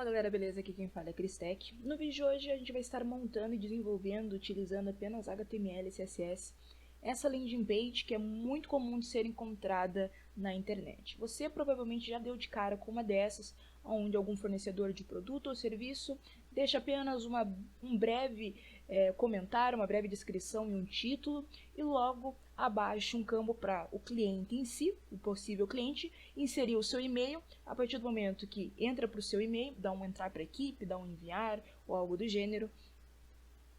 galera, beleza? Aqui quem fala é Cristec. No vídeo de hoje a gente vai estar montando e desenvolvendo utilizando apenas HTML e CSS essa landing page que é muito comum de ser encontrada na internet. Você provavelmente já deu de cara com uma dessas, onde algum fornecedor de produto ou serviço deixa apenas um breve comentário, uma breve descrição e um título, e logo abaixo um campo para o cliente em si, o possível cliente, inserir o seu e-mail. A partir do momento que entra para o seu e-mail, dá um entrar para a equipe, dá um enviar ou algo do gênero,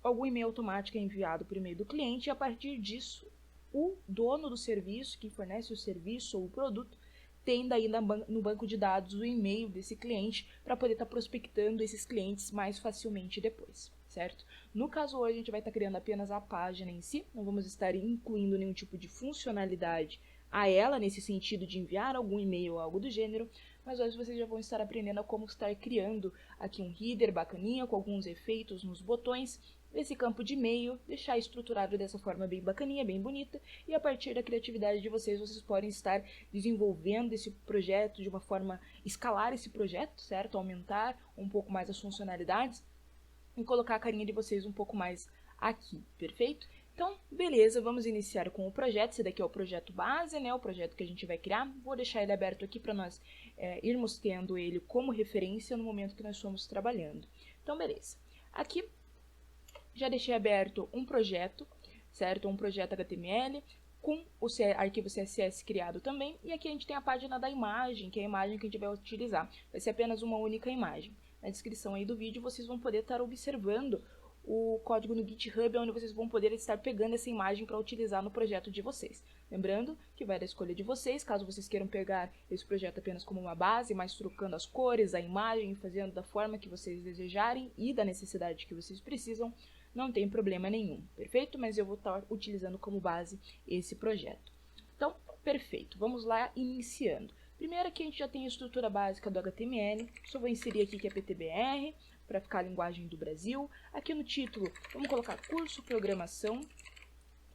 algum e-mail automático é enviado por e-mail do cliente, e a partir disso o dono do serviço, que fornece o serviço ou o produto, tem daí no banco de dados o e-mail desse cliente para poder estar prospectando esses clientes mais facilmente depois, certo? No caso hoje a gente vai estar criando apenas a página em si, não vamos estar incluindo nenhum tipo de funcionalidade a ela, nesse sentido de enviar algum e-mail ou algo do gênero, mas hoje vocês já vão estar aprendendo a como estar criando aqui um header bacaninha, com alguns efeitos nos botões, esse campo de e-mail, deixar estruturado dessa forma bem bacaninha, bem bonita, e a partir da criatividade de vocês, vocês podem estar desenvolvendo esse projeto de uma forma, escalar esse projeto, certo? Aumentar um pouco mais as funcionalidades e colocar a carinha de vocês um pouco mais aqui, perfeito? Então, beleza, vamos iniciar com o projeto. Esse daqui é o projeto base, né? O projeto que a gente vai criar. Vou deixar ele aberto aqui para nós irmos tendo ele como referência no momento que nós estamos trabalhando. Então, beleza. Aqui, já deixei aberto um projeto, certo? Um projeto HTML com o arquivo CSS criado também. E aqui a gente tem a página da imagem, que é a imagem que a gente vai utilizar. Vai ser apenas uma única imagem. Na descrição aí do vídeo vocês vão poder estar observando o código no GitHub, onde vocês vão poder estar pegando essa imagem para utilizar no projeto de vocês. Lembrando que vai da escolha de vocês, caso vocês queiram pegar esse projeto apenas como uma base, mas trocando as cores, a imagem, fazendo da forma que vocês desejarem e da necessidade que vocês precisam, não tem problema nenhum, perfeito? Mas eu vou estar utilizando como base esse projeto. Então, perfeito, vamos lá iniciando. Primeiro aqui a gente já tem a estrutura básica do HTML, só vou inserir aqui que é PTBR, para ficar a linguagem do Brasil. Aqui no título, vamos colocar curso programação.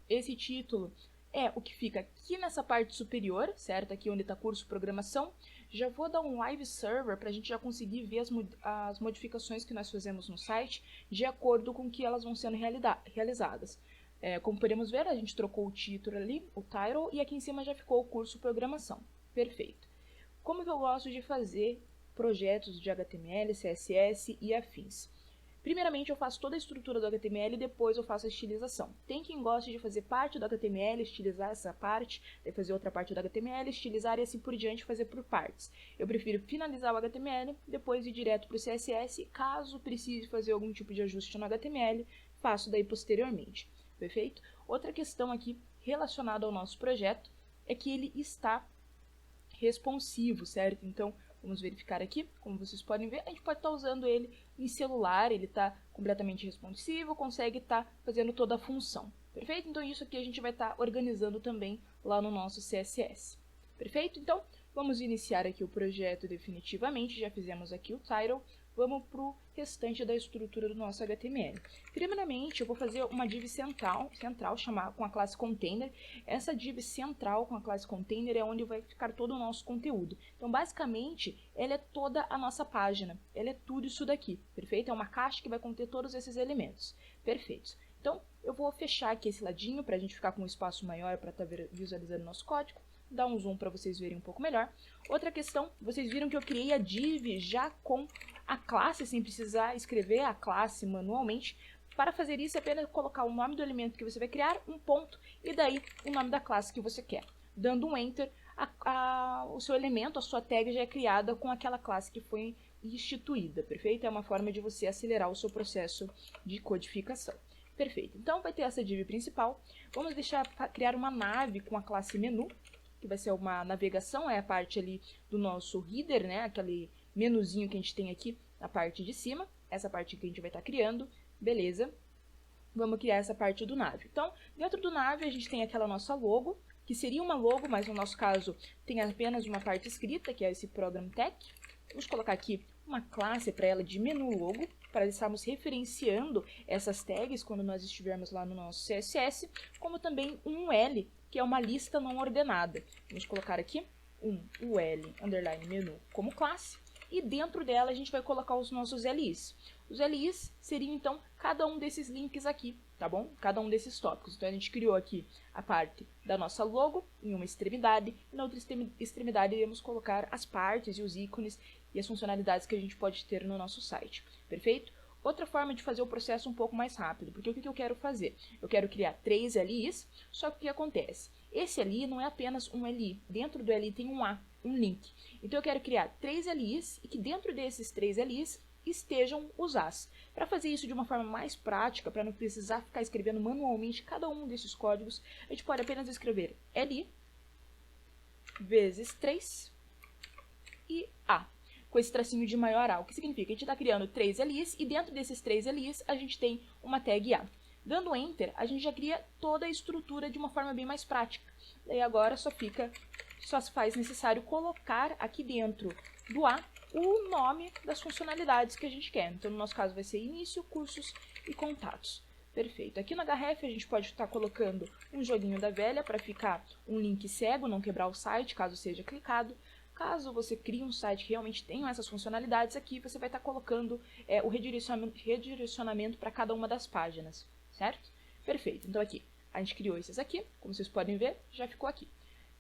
Esse título é o que fica aqui nessa parte superior, certo? Aqui onde está curso programação. Já vou dar um live server para a gente já conseguir ver as modificações que nós fazemos no site de acordo com que elas vão sendo realizadas. Como podemos ver, a gente trocou o título ali, o title, e aqui em cima já ficou o curso programação. Perfeito. Como que eu gosto de fazer projetos de HTML, CSS e afins? Primeiramente eu faço toda a estrutura do HTML e depois eu faço a estilização. Tem quem goste de fazer parte do HTML, estilizar essa parte, daí fazer outra parte do HTML, estilizar e assim por diante, fazer por partes. Eu prefiro finalizar o HTML, depois ir direto para o CSS, caso precise fazer algum tipo de ajuste no HTML, faço daí posteriormente, perfeito? Outra questão aqui relacionada ao nosso projeto é que ele está responsivo, certo? Então, vamos verificar aqui, como vocês podem ver, a gente pode estar usando ele em celular, ele está completamente responsivo, consegue estar fazendo toda a função, perfeito? Então isso aqui a gente vai estar organizando também lá no nosso CSS, perfeito? Então, vamos iniciar aqui o projeto definitivamente, já fizemos aqui o title, vamos para o restante da estrutura do nosso HTML. Primeiramente, eu vou fazer uma div central com a classe container. Essa div central com a classe container é onde vai ficar todo o nosso conteúdo. Então, basicamente, ela é toda a nossa página. Ela é tudo isso daqui, perfeito? É uma caixa que vai conter todos esses elementos. Perfeitos. Então, eu vou fechar aqui esse ladinho para a gente ficar com um espaço maior para estar visualizando o nosso código. Dar um zoom para vocês verem um pouco melhor. Outra questão, vocês viram que eu criei a div já com a classe, sem precisar escrever a classe manualmente. Para fazer isso, é apenas colocar o nome do elemento que você vai criar, um ponto, e daí o nome da classe que você quer. Dando um enter, o seu elemento, a sua tag já é criada com aquela classe que foi instituída, perfeito? É uma forma de você acelerar o seu processo de codificação. Perfeito, então vai ter essa div principal. Vamos criar uma nave com a classe menu, que vai ser uma navegação, é a parte ali do nosso header, né? Aquele menuzinho que a gente tem aqui na parte de cima, essa parte que a gente vai estar criando, beleza? Vamos criar essa parte do nave. Então, dentro do nave a gente tem aquela nossa logo, que seria uma logo, mas no nosso caso tem apenas uma parte escrita, que é esse program tech. Vamos colocar aqui uma classe para ela de menu logo, para estarmos referenciando essas tags quando nós estivermos lá no nosso CSS, como também um UL, que é uma lista não ordenada. Vamos colocar aqui um UL underline menu como classe e dentro dela a gente vai colocar os nossos LIs. Os LIs seriam, então, cada um desses links aqui, tá bom? Cada um desses tópicos. Então, a gente criou aqui a parte da nossa logo em uma extremidade, e na outra extremidade iremos colocar as partes e os ícones e as funcionalidades que a gente pode ter no nosso site, perfeito? Outra forma de fazer o processo um pouco mais rápido, porque o que eu quero fazer? Eu quero criar 3 LIs, só que o que acontece? Esse LI não é apenas um LI, dentro do LI tem um link. Então eu quero criar 3 LIs e que dentro desses 3 LIs estejam os As. Para fazer isso de uma forma mais prática, para não precisar ficar escrevendo manualmente cada um desses códigos, a gente pode apenas escrever LI vezes 3 e A, com esse tracinho de maior A. O que significa? A gente está criando 3 LIs e dentro desses 3 LIs a gente tem uma tag A. Dando Enter, a gente já cria toda a estrutura de uma forma bem mais prática. Daí agora só se faz necessário colocar aqui dentro do A o nome das funcionalidades que a gente quer. Então, no nosso caso, vai ser início, cursos e contatos. Perfeito. Aqui no href a gente pode estar colocando um joguinho da velha para ficar um link cego, não quebrar o site caso seja clicado. Caso você crie um site que realmente tenha essas funcionalidades, aqui você vai estar colocando o redirecionamento para cada uma das páginas, certo? Perfeito. Então aqui, a gente criou esses aqui, como vocês podem ver, já ficou aqui.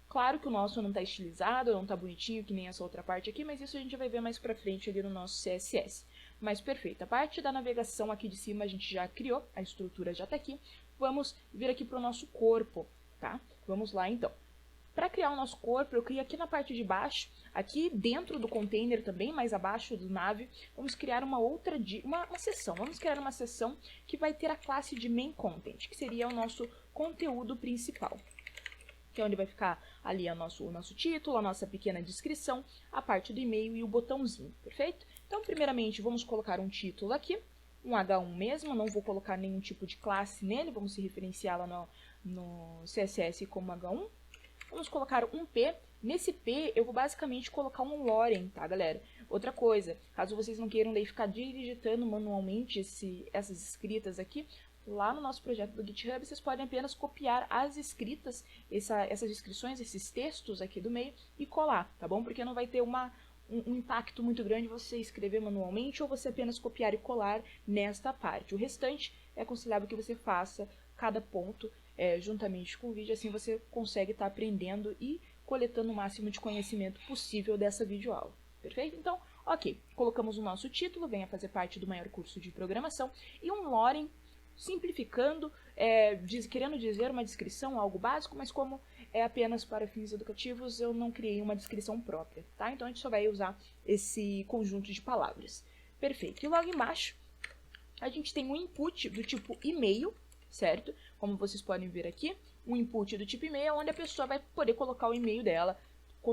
Claro que o nosso não está estilizado, não está bonitinho, que nem essa outra parte aqui, mas isso a gente vai ver mais pra frente ali no nosso CSS. Mas perfeito, a parte da navegação aqui de cima a gente já criou, a estrutura já está aqui. Vamos vir aqui para o nosso corpo, tá? Vamos lá então. Para criar o nosso corpo, eu criei aqui na parte de baixo, aqui dentro do container também, mais abaixo do nave, vamos criar uma seção. Vamos criar uma seção que vai ter a classe de main content, que seria o nosso conteúdo principal, que é onde vai ficar ali o nosso título, a nossa pequena descrição, a parte do e-mail e o botãozinho, perfeito? Então, primeiramente, vamos colocar um título aqui, um H1 mesmo, não vou colocar nenhum tipo de classe nele, vamos se referenciar lá no CSS como H1. Vamos colocar um P. Nesse P, eu vou basicamente colocar um lorem, tá, galera? Outra coisa, caso vocês não queiram daí ficar digitando manualmente essas escritas aqui, lá no nosso projeto do GitHub, vocês podem apenas copiar as escritas, essas descrições, esses textos aqui do meio e colar, tá bom? Porque não vai ter um impacto muito grande você escrever manualmente ou você apenas copiar e colar nesta parte. O restante é aconselhável que você faça cada ponto juntamente com o vídeo, assim você consegue estar aprendendo e coletando o máximo de conhecimento possível dessa videoaula. Perfeito? Então, ok, colocamos o nosso título, venha fazer parte do maior curso de programação, e um lorem, simplificando, querendo dizer uma descrição, algo básico, mas como é apenas para fins educativos, eu não criei uma descrição própria, tá? Então a gente só vai usar esse conjunto de palavras. Perfeito. E logo embaixo, a gente tem um input do tipo e-mail, certo? Como vocês podem ver aqui, um input do tipo e-mail, onde a pessoa vai poder colocar o e-mail dela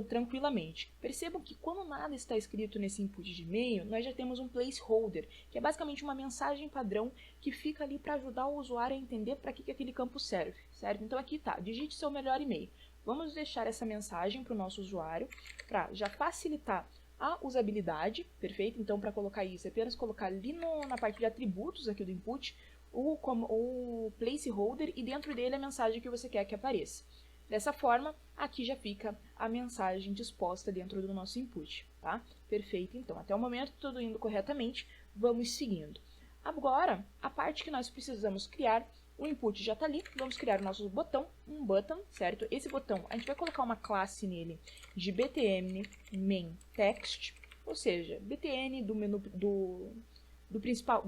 tranquilamente. Percebam que quando nada está escrito nesse input de e-mail, nós já temos um placeholder, que é basicamente uma mensagem padrão que fica ali para ajudar o usuário a entender para que aquele campo serve, certo? Então aqui tá, digite seu melhor e-mail. Vamos deixar essa mensagem para o nosso usuário, para já facilitar a usabilidade, perfeito? Então para colocar isso, é apenas colocar ali na parte de atributos aqui do input, o placeholder e dentro dele a mensagem que você quer que apareça. Dessa forma, aqui já fica a mensagem disposta dentro do nosso input, tá? Perfeito, então, até o momento tudo indo corretamente, vamos seguindo. Agora, a parte que nós precisamos criar, o input já está ali, vamos criar o nosso botão, um button, certo? Esse botão, a gente vai colocar uma classe nele de btn main text, ou seja, btn do menu do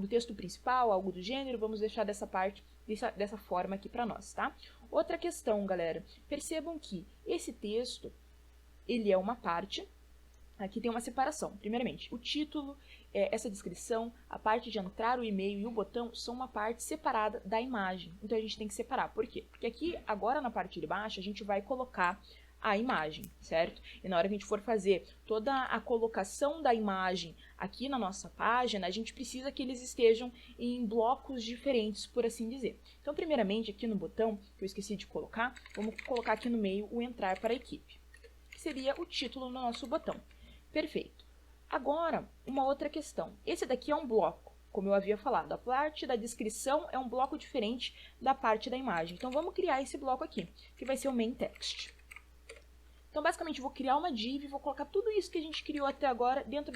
texto principal, algo do gênero, vamos deixar dessa forma aqui para nós, tá? Outra questão, galera, percebam que esse texto, ele é uma parte, aqui tem uma separação. Primeiramente, o título, essa descrição, a parte de entrar o e-mail e o botão são uma parte separada da imagem. Então a gente tem que separar. Por quê? Porque aqui, agora na parte de baixo, a gente vai colocar a imagem, certo? E na hora que a gente for fazer toda a colocação da imagem aqui na nossa página, a gente precisa que eles estejam em blocos diferentes, por assim dizer. Então, primeiramente, aqui no botão, que eu esqueci de colocar, vamos colocar aqui no meio o entrar para a equipe, que seria o título do nosso botão. Perfeito. Agora, uma outra questão. Esse daqui é um bloco, como eu havia falado. A parte da descrição é um bloco diferente da parte da imagem. Então, vamos criar esse bloco aqui, que vai ser o main text. Então, basicamente, vou criar uma div e vou colocar tudo isso que a gente criou até agora dentro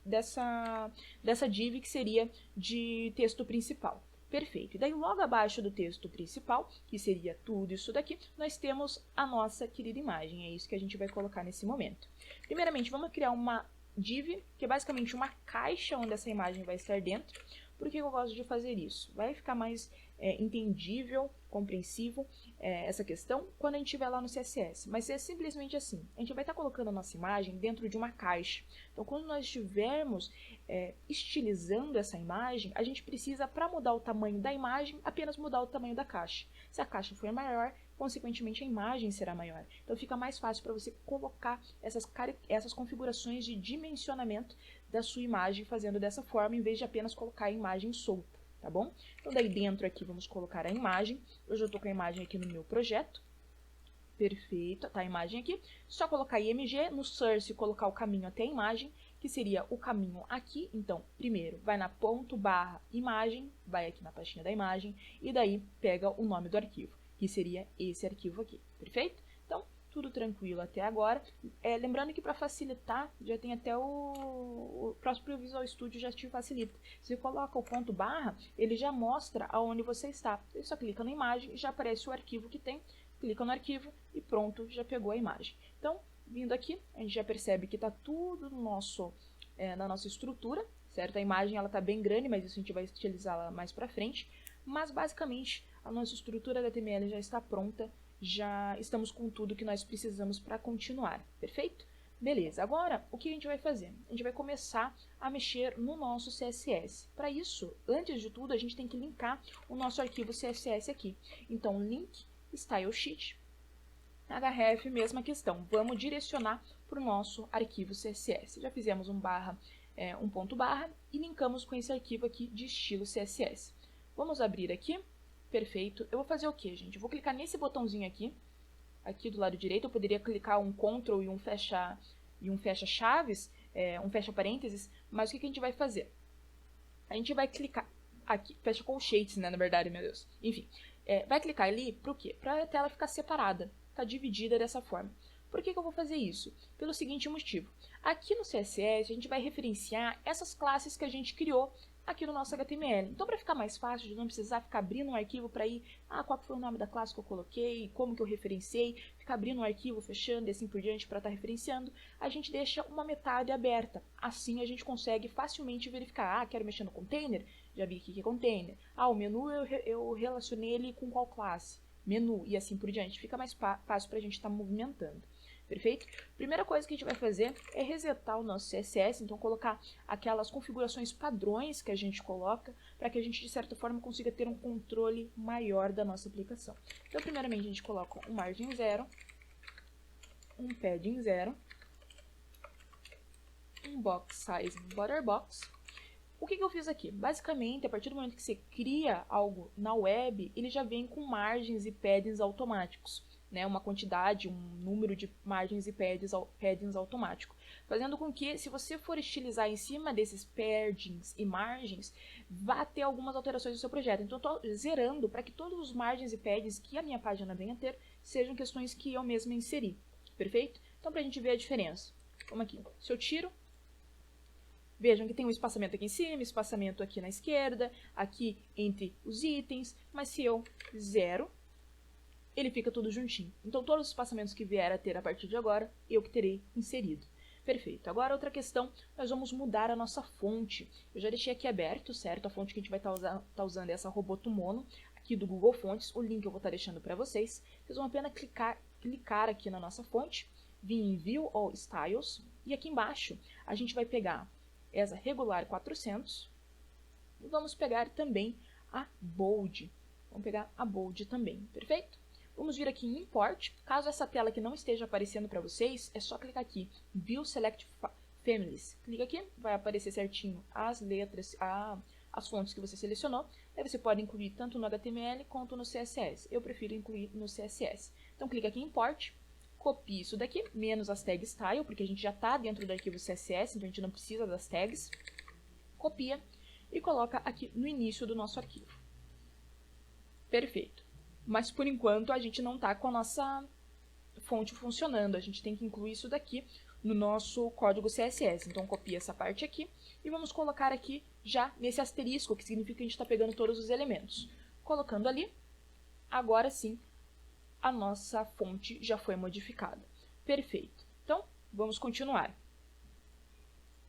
dessa div que seria de texto principal. Perfeito. E daí, logo abaixo do texto principal, que seria tudo isso daqui, nós temos a nossa querida imagem. É isso que a gente vai colocar nesse momento. Primeiramente, vamos criar uma div, que é basicamente uma caixa onde essa imagem vai estar dentro. Por que eu gosto de fazer isso? Vai ficar mais entendível, compreensível essa questão quando a gente estiver lá no CSS. Mas é simplesmente assim. A gente vai estar colocando a nossa imagem dentro de uma caixa. Então, quando nós estivermos estilizando essa imagem, a gente precisa, para mudar o tamanho da imagem, apenas mudar o tamanho da caixa. Se a caixa for maior, consequentemente a imagem será maior. Então, fica mais fácil para você colocar essas configurações de dimensionamento da sua imagem fazendo dessa forma, em vez de apenas colocar a imagem solta. Tá bom? Então, daí dentro aqui vamos colocar a imagem. Eu já estou com a imagem aqui no meu projeto. Perfeito, tá a imagem aqui. Só colocar IMG, no source colocar o caminho até a imagem, que seria o caminho aqui. Então, primeiro, vai na ponto barra imagem, vai aqui na pastinha da imagem, e daí pega o nome do arquivo, que seria esse arquivo aqui. Perfeito? Então, tudo tranquilo até agora. Lembrando que para facilitar, já tem até o próprio Visual Studio já te facilita. Você coloca o ponto barra, ele já mostra aonde você está. Você só clica na imagem e já aparece o arquivo que tem. Clica no arquivo e pronto, já pegou a imagem. Então, vindo aqui, a gente já percebe que está tudo na nossa estrutura, certo? A imagem está bem grande, mas isso a gente vai utilizá-la mais para frente. Mas, basicamente, a nossa estrutura HTML já está pronta. Já estamos com tudo que nós precisamos para continuar, perfeito? Beleza, agora o que a gente vai fazer? A gente vai começar a mexer no nosso CSS. Para isso, antes de tudo, a gente tem que linkar o nosso arquivo CSS aqui. Então, link stylesheet, href, mesma questão. Vamos direcionar para o nosso arquivo CSS. Já fizemos um ponto barra e linkamos com esse arquivo aqui de estilo CSS. Vamos abrir aqui. Perfeito. Eu vou fazer o que, gente? Eu vou clicar nesse botãozinho aqui do lado direito. Eu poderia clicar um Ctrl e um fecha chaves, um fecha parênteses, mas o que a gente vai fazer? A gente vai clicar aqui, fecha colchetes, né, na verdade, meu Deus. Enfim, vai clicar ali para o quê? Para a tela ficar separada, ficar dividida dessa forma. Por que eu vou fazer isso? Pelo seguinte motivo. Aqui no CSS, a gente vai referenciar essas classes que a gente criou aqui no nosso HTML. Então, para ficar mais fácil, de não precisar ficar abrindo um arquivo para ir, qual foi o nome da classe que eu coloquei, como que eu referenciei, ficar abrindo um arquivo, fechando e assim por diante para estar referenciando, a gente deixa uma metade aberta. Assim, a gente consegue facilmente verificar, quero mexer no container, já vi aqui que é container. O menu eu relacionei ele com qual classe? Menu, e assim por diante. Fica mais fácil para a gente estar movimentando. Perfeito? Primeira coisa que a gente vai fazer é resetar o nosso CSS, então colocar aquelas configurações padrões que a gente coloca, para que a gente, de certa forma, consiga ter um controle maior da nossa aplicação. Então, primeiramente, a gente coloca um margin 0, um padding 0, um box size border box. O que eu fiz aqui? Basicamente, a partir do momento que você cria algo na web, ele já vem com margens e paddings automáticos. Né, uma quantidade, um número de margens e paddings automático, fazendo com que, se você for estilizar em cima desses paddings e margens, vá ter algumas alterações no seu projeto. Então, eu estou zerando para que todos os margens e paddings que a minha página venha a ter sejam questões que eu mesma inseri. Perfeito? Então, para a gente ver a diferença, vamos aqui. Se eu tiro, vejam que tem um espaçamento aqui em cima, espaçamento aqui na esquerda, aqui entre os itens, mas se eu zero, ele fica tudo juntinho. Então, todos os espaçamentos que vier a ter a partir de agora, eu que terei inserido. Perfeito. Agora, outra questão, nós vamos mudar a nossa fonte. Eu já deixei aqui aberto, certo? A fonte que a gente vai estar usando é essa Roboto Mono, aqui do Google Fontes. O link eu vou estar deixando para vocês. Vocês vão apenas clicar aqui na nossa fonte, vir em View ou Styles, e aqui embaixo a gente vai pegar essa regular 400 e vamos pegar também a Bold. Vamos pegar a Bold também, perfeito? Vamos vir aqui em Import. Caso essa tela aqui não esteja aparecendo para vocês, é só clicar aqui, View Select Families. Clica aqui, vai aparecer certinho as letras, as fontes que você selecionou. Aí você pode incluir tanto no HTML quanto no CSS. Eu prefiro incluir no CSS. Então clica aqui em Import, copie isso daqui, menos as tags style, porque a gente já está dentro do arquivo CSS, então a gente não precisa das tags. Copia e coloca aqui no início do nosso arquivo. Perfeito. Mas, por enquanto, a gente não está com a nossa fonte funcionando. A gente tem que incluir isso daqui no nosso código CSS. Então, copia essa parte aqui e vamos colocar aqui já nesse asterisco, que significa que a gente está pegando todos os elementos. Colocando ali, agora sim, a nossa fonte já foi modificada. Perfeito. Então, vamos continuar.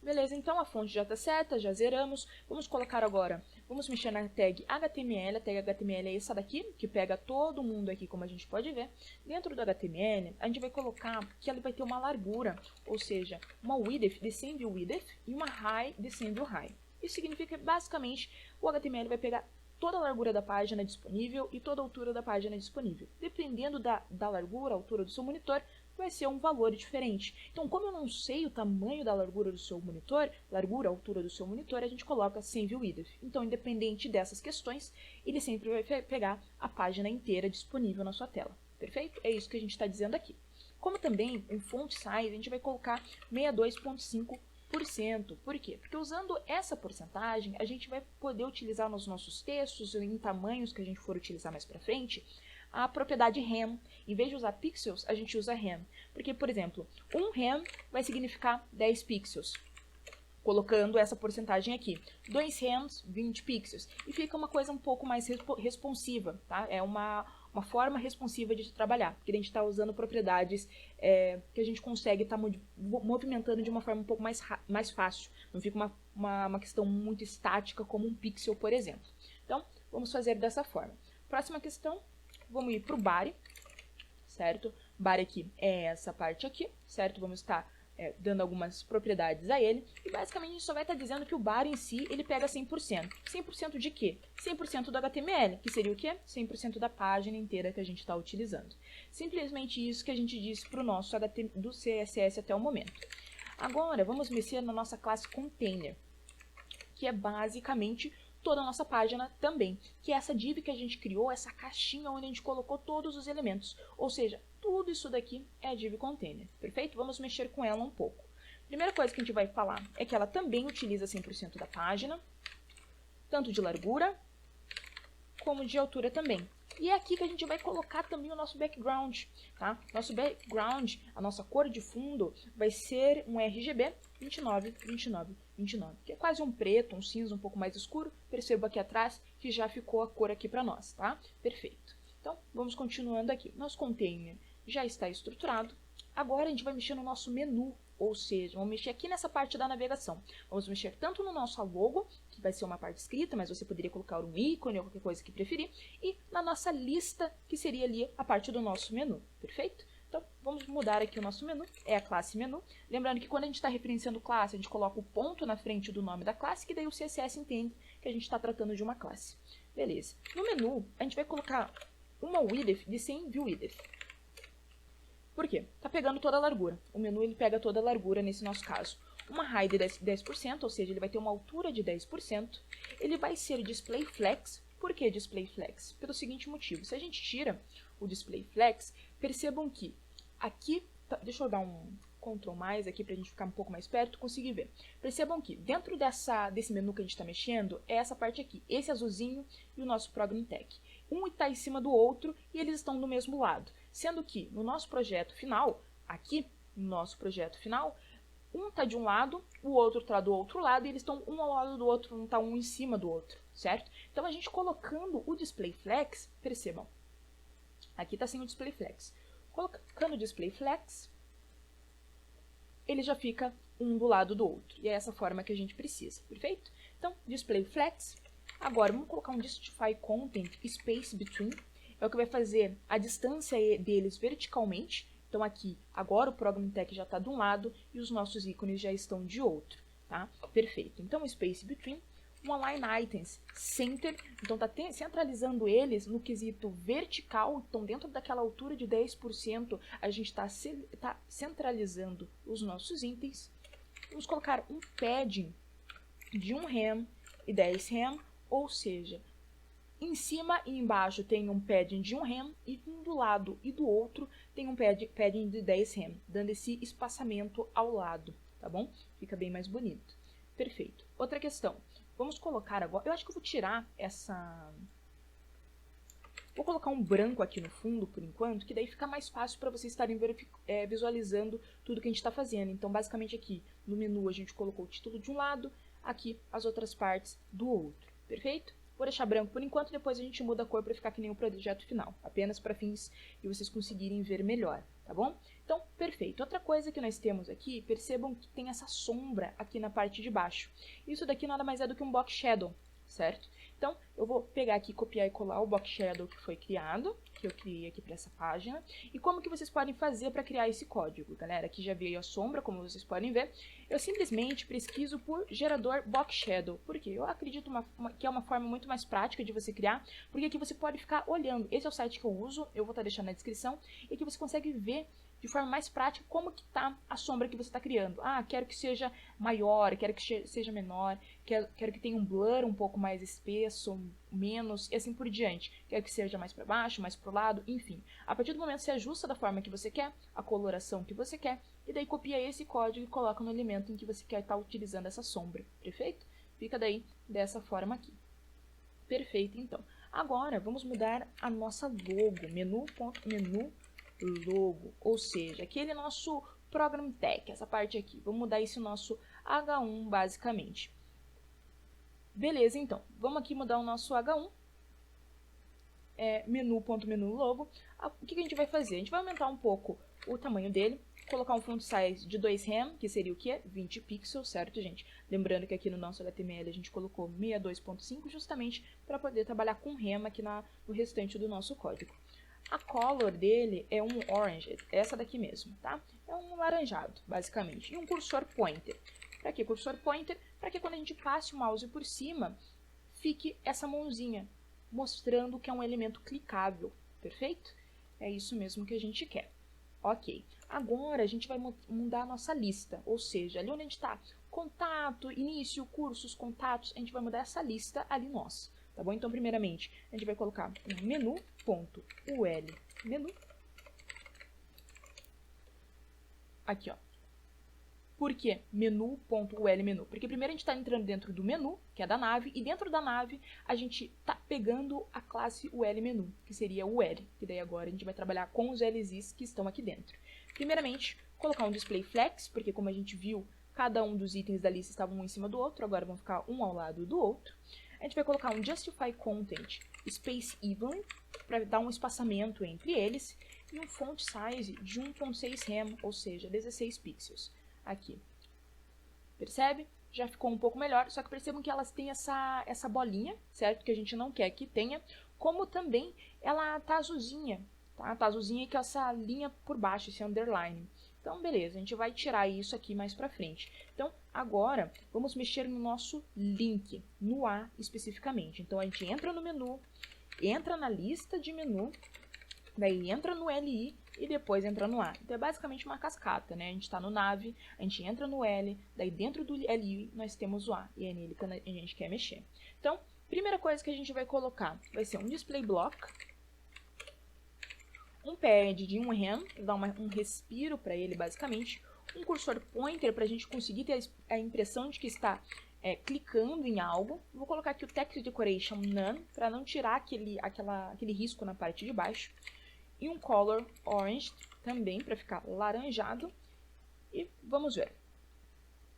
Beleza, então a fonte já está certa, já zeramos. Vamos colocar agora, vamos mexer na tag HTML. A tag HTML é essa daqui, que pega todo mundo aqui, como a gente pode ver. Dentro do HTML, a gente vai colocar que ela vai ter uma largura, ou seja, uma width, descend width, e uma high, descend high. Isso significa que, basicamente, o HTML vai pegar toda a largura da página disponível e toda a altura da página disponível. Dependendo da largura, altura do seu monitor, vai ser um valor diferente. Então, como eu não sei o tamanho da largura do seu monitor, largura, altura do seu monitor, a gente coloca sem width. Então, independente dessas questões, ele sempre vai pegar a página inteira disponível na sua tela. Perfeito? É isso que a gente está dizendo aqui. Como também em font size, a gente vai colocar 62,5%. Por quê? Porque usando essa porcentagem, a gente vai poder utilizar nos nossos textos, em tamanhos que a gente for utilizar mais para frente, a propriedade rem. Em vez de usar pixels, a gente usa rem. Porque, por exemplo, um rem vai significar 10 pixels. Colocando essa porcentagem aqui. 2 rems, 20 pixels. E fica uma coisa um pouco mais responsiva, tá? É uma forma responsiva de trabalhar. Porque a gente está usando propriedades que a gente consegue estar movimentando de uma forma um pouco mais fácil. Não fica uma questão muito estática como um pixel, por exemplo. Então, vamos fazer dessa forma. Próxima questão. Vamos ir para o body, certo? Body aqui é essa parte aqui, certo? Vamos estar dando algumas propriedades a ele. E basicamente a gente só vai estar dizendo que o body em si, ele pega 100%. 100% de quê? 100% do HTML, que seria o quê? 100% da página inteira que a gente está utilizando. Simplesmente isso que a gente disse para o nosso HTML do CSS até o momento. Agora, vamos mexer na nossa classe container, que é basicamente toda a nossa página também, que é essa div que a gente criou, essa caixinha onde a gente colocou todos os elementos, ou seja, tudo isso daqui é a div container, perfeito? Vamos mexer com ela um pouco. Primeira coisa que a gente vai falar é que ela também utiliza 100% da página, tanto de largura como de altura também. E é aqui que a gente vai colocar também o nosso background, tá? Nosso background, a nossa cor de fundo, vai ser um RGB 29, 29, 29, que é quase um preto, um cinza um pouco mais escuro. Perceba aqui atrás que já ficou a cor aqui para nós, tá? Perfeito. Então, vamos continuando aqui. Nosso container já está estruturado. Agora a gente vai mexer no nosso menu, ou seja, vamos mexer aqui nessa parte da navegação. Vamos mexer tanto no nosso logo, que vai ser uma parte escrita, mas você poderia colocar um ícone ou qualquer coisa que preferir, e na nossa lista, que seria ali a parte do nosso menu, perfeito? Então, vamos mudar aqui o nosso menu, é a classe menu. Lembrando que quando a gente está referenciando classe, a gente coloca o ponto na frente do nome da classe, que daí o CSS entende que a gente está tratando de uma classe. Beleza. No menu, a gente vai colocar uma width de 100 width. Por quê? Está pegando toda a largura. O menu ele pega toda a largura nesse nosso caso. Uma height de 10%, ou seja, ele vai ter uma altura de 10%. Ele vai ser display flex. Por que display flex? Pelo seguinte motivo. Se a gente tira o display flex, percebam que aqui, deixa eu dar um Ctrl mais aqui para a gente ficar um pouco mais perto, conseguir ver. Percebam que dentro desse menu que a gente está mexendo, é essa parte aqui, esse azulzinho e o nosso Program Tag. Um está em cima do outro e eles estão do mesmo lado. Sendo que no nosso projeto final, aqui no nosso projeto final, um está de um lado, o outro está do outro lado, e eles estão um ao lado do outro, não está um em cima do outro, certo? Então a gente colocando o display flex, percebam, aqui está sem o display flex. Colocando o display flex, ele já fica um do lado do outro, e é essa forma que a gente precisa, perfeito? Então, display flex. Agora, vamos colocar um justify content space between, é o que vai fazer a distância deles verticalmente. Então aqui, agora o Program Tag já está de um lado e os nossos ícones já estão de outro, tá? Perfeito. Então, space between, um align items center, então está centralizando eles no quesito vertical, então dentro daquela altura de 10%, a gente está centralizando os nossos itens. Vamos colocar um padding de 1 rem e 10 rem, ou seja, em cima e embaixo tem um padding de 1 rem e um do lado e do outro tem um padding de 10 rem, dando esse espaçamento ao lado, tá bom? Fica bem mais bonito. Perfeito. Outra questão. Vamos colocar agora... Eu acho que eu vou tirar Vou colocar um branco aqui no fundo, por enquanto, que daí fica mais fácil para vocês estarem visualizando tudo que a gente está fazendo. Então, basicamente aqui no menu a gente colocou o título de um lado, aqui as outras partes do outro, perfeito? Vou deixar branco por enquanto, depois a gente muda a cor para ficar que nem o projeto final, apenas para fins de vocês conseguirem ver melhor, tá bom? Então, perfeito. Outra coisa que nós temos aqui, percebam que tem essa sombra aqui na parte de baixo. Isso daqui nada mais é do que um box shadow, certo? Então, eu vou pegar aqui, copiar e colar o box shadow que foi criado, que eu criei aqui para essa página. E como que vocês podem fazer para criar esse código, galera? Aqui já veio a sombra, como vocês podem ver. Eu simplesmente pesquiso por gerador box shadow. Por quê? Eu acredito que é uma forma muito mais prática de você criar, porque aqui você pode ficar olhando. Esse é o site que eu uso, eu vou estar deixando na descrição, e aqui você consegue ver de forma mais prática como que está a sombra que você está criando. Ah, quero que seja maior, quero que seja menor, quero que tenha um blur um pouco mais espesso, menos, e assim por diante. Quero que seja mais para baixo, mais para o lado, enfim. A partir do momento você ajusta da forma que você quer, a coloração que você quer, e daí copia esse código e coloca no elemento em que você quer estar utilizando essa sombra, perfeito? Fica daí dessa forma aqui. Perfeito, então. Agora, vamos mudar a nossa logo, menu logo, ou seja, aquele nosso program tag, essa parte aqui. Vamos mudar esse nosso H1 basicamente. Beleza, então, vamos aqui mudar o nosso H1, menu logo. O que a gente vai fazer? A gente vai aumentar um pouco o tamanho dele, colocar um font size de 2 rem, que seria o quê? 20 pixels, certo, gente? Lembrando que aqui no nosso HTML a gente colocou 62.5 justamente para poder trabalhar com rem aqui no restante do nosso código. A color dele é um orange, essa daqui mesmo, tá? É um laranjado, basicamente. E um cursor pointer. Para que cursor pointer? Para que quando a gente passe o mouse por cima, fique essa mãozinha, mostrando que é um elemento clicável, perfeito? É isso mesmo que a gente quer. Ok, agora a gente vai mudar a nossa lista, ou seja, ali onde a gente está, contato, início, cursos, contatos, a gente vai mudar essa lista ali nossa. Tá bom? Então, primeiramente, a gente vai colocar um menu.ul menu. Aqui, ó. Por que menu.ul menu? Porque primeiro a gente está entrando dentro do menu, que é da nave, e dentro da nave a gente está pegando a classe ul menu, que seria o L, que daí agora a gente vai trabalhar com os LZs que estão aqui dentro. Primeiramente, colocar um display flex, porque como a gente viu, cada um dos itens da lista estavam um em cima do outro, agora vão ficar um ao lado do outro. A gente vai colocar um justify content space evenly, para dar um espaçamento entre eles, e um font size de 1.6 rem, ou seja, 16 pixels. Aqui. Percebe? Já ficou um pouco melhor, só que percebam que elas têm essa bolinha, certo? Que a gente não quer que tenha, como também ela tá azulzinha, tá? Tá azulzinha com essa linha por baixo, esse underline. Então, beleza, a gente vai tirar isso aqui mais pra frente. Então, agora, vamos mexer no nosso link, no A especificamente. Então, a gente entra no menu, entra na lista de menu, daí entra no LI e depois entra no A. Então, é basicamente uma cascata, né? A gente está no nave, a gente entra no L, daí dentro do LI nós temos o A, e é nele que a gente quer mexer. Então, primeira coisa que a gente vai colocar vai ser um display block, um pad de 1 rem, para dar um respiro para ele, basicamente, um cursor pointer para a gente conseguir ter a impressão de que está clicando em algo. Vou colocar aqui o text decoration none, para não tirar aquele risco na parte de baixo. E um color orange, também para ficar laranjado. E vamos ver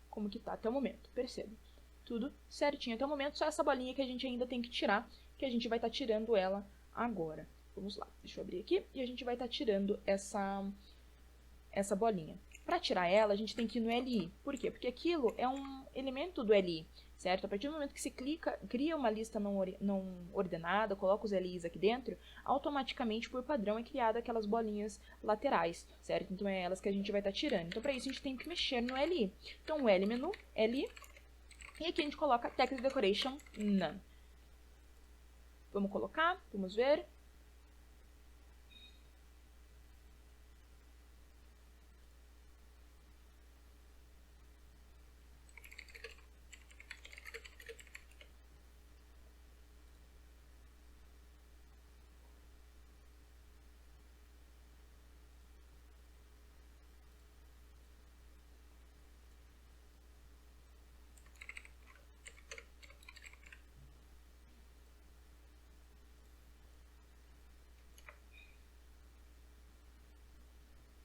como que está até o momento. Perceba, tudo certinho até o momento, só essa bolinha que a gente ainda tem que tirar, que a gente vai estar tirando ela agora. Vamos lá, deixa eu abrir aqui e a gente vai estar tirando essa bolinha. Para tirar ela, a gente tem que ir no LI. Por quê? Porque aquilo é um elemento do LI, certo? A partir do momento que você cria uma lista não ordenada, coloca os LIs aqui dentro, automaticamente, por padrão, é criada aquelas bolinhas laterais, certo? Então, é elas que a gente vai estar tirando. Então, para isso, a gente tem que mexer no LI. Então, o L menu, LI, e aqui a gente coloca Text Decoration None. Vamos colocar, vamos ver.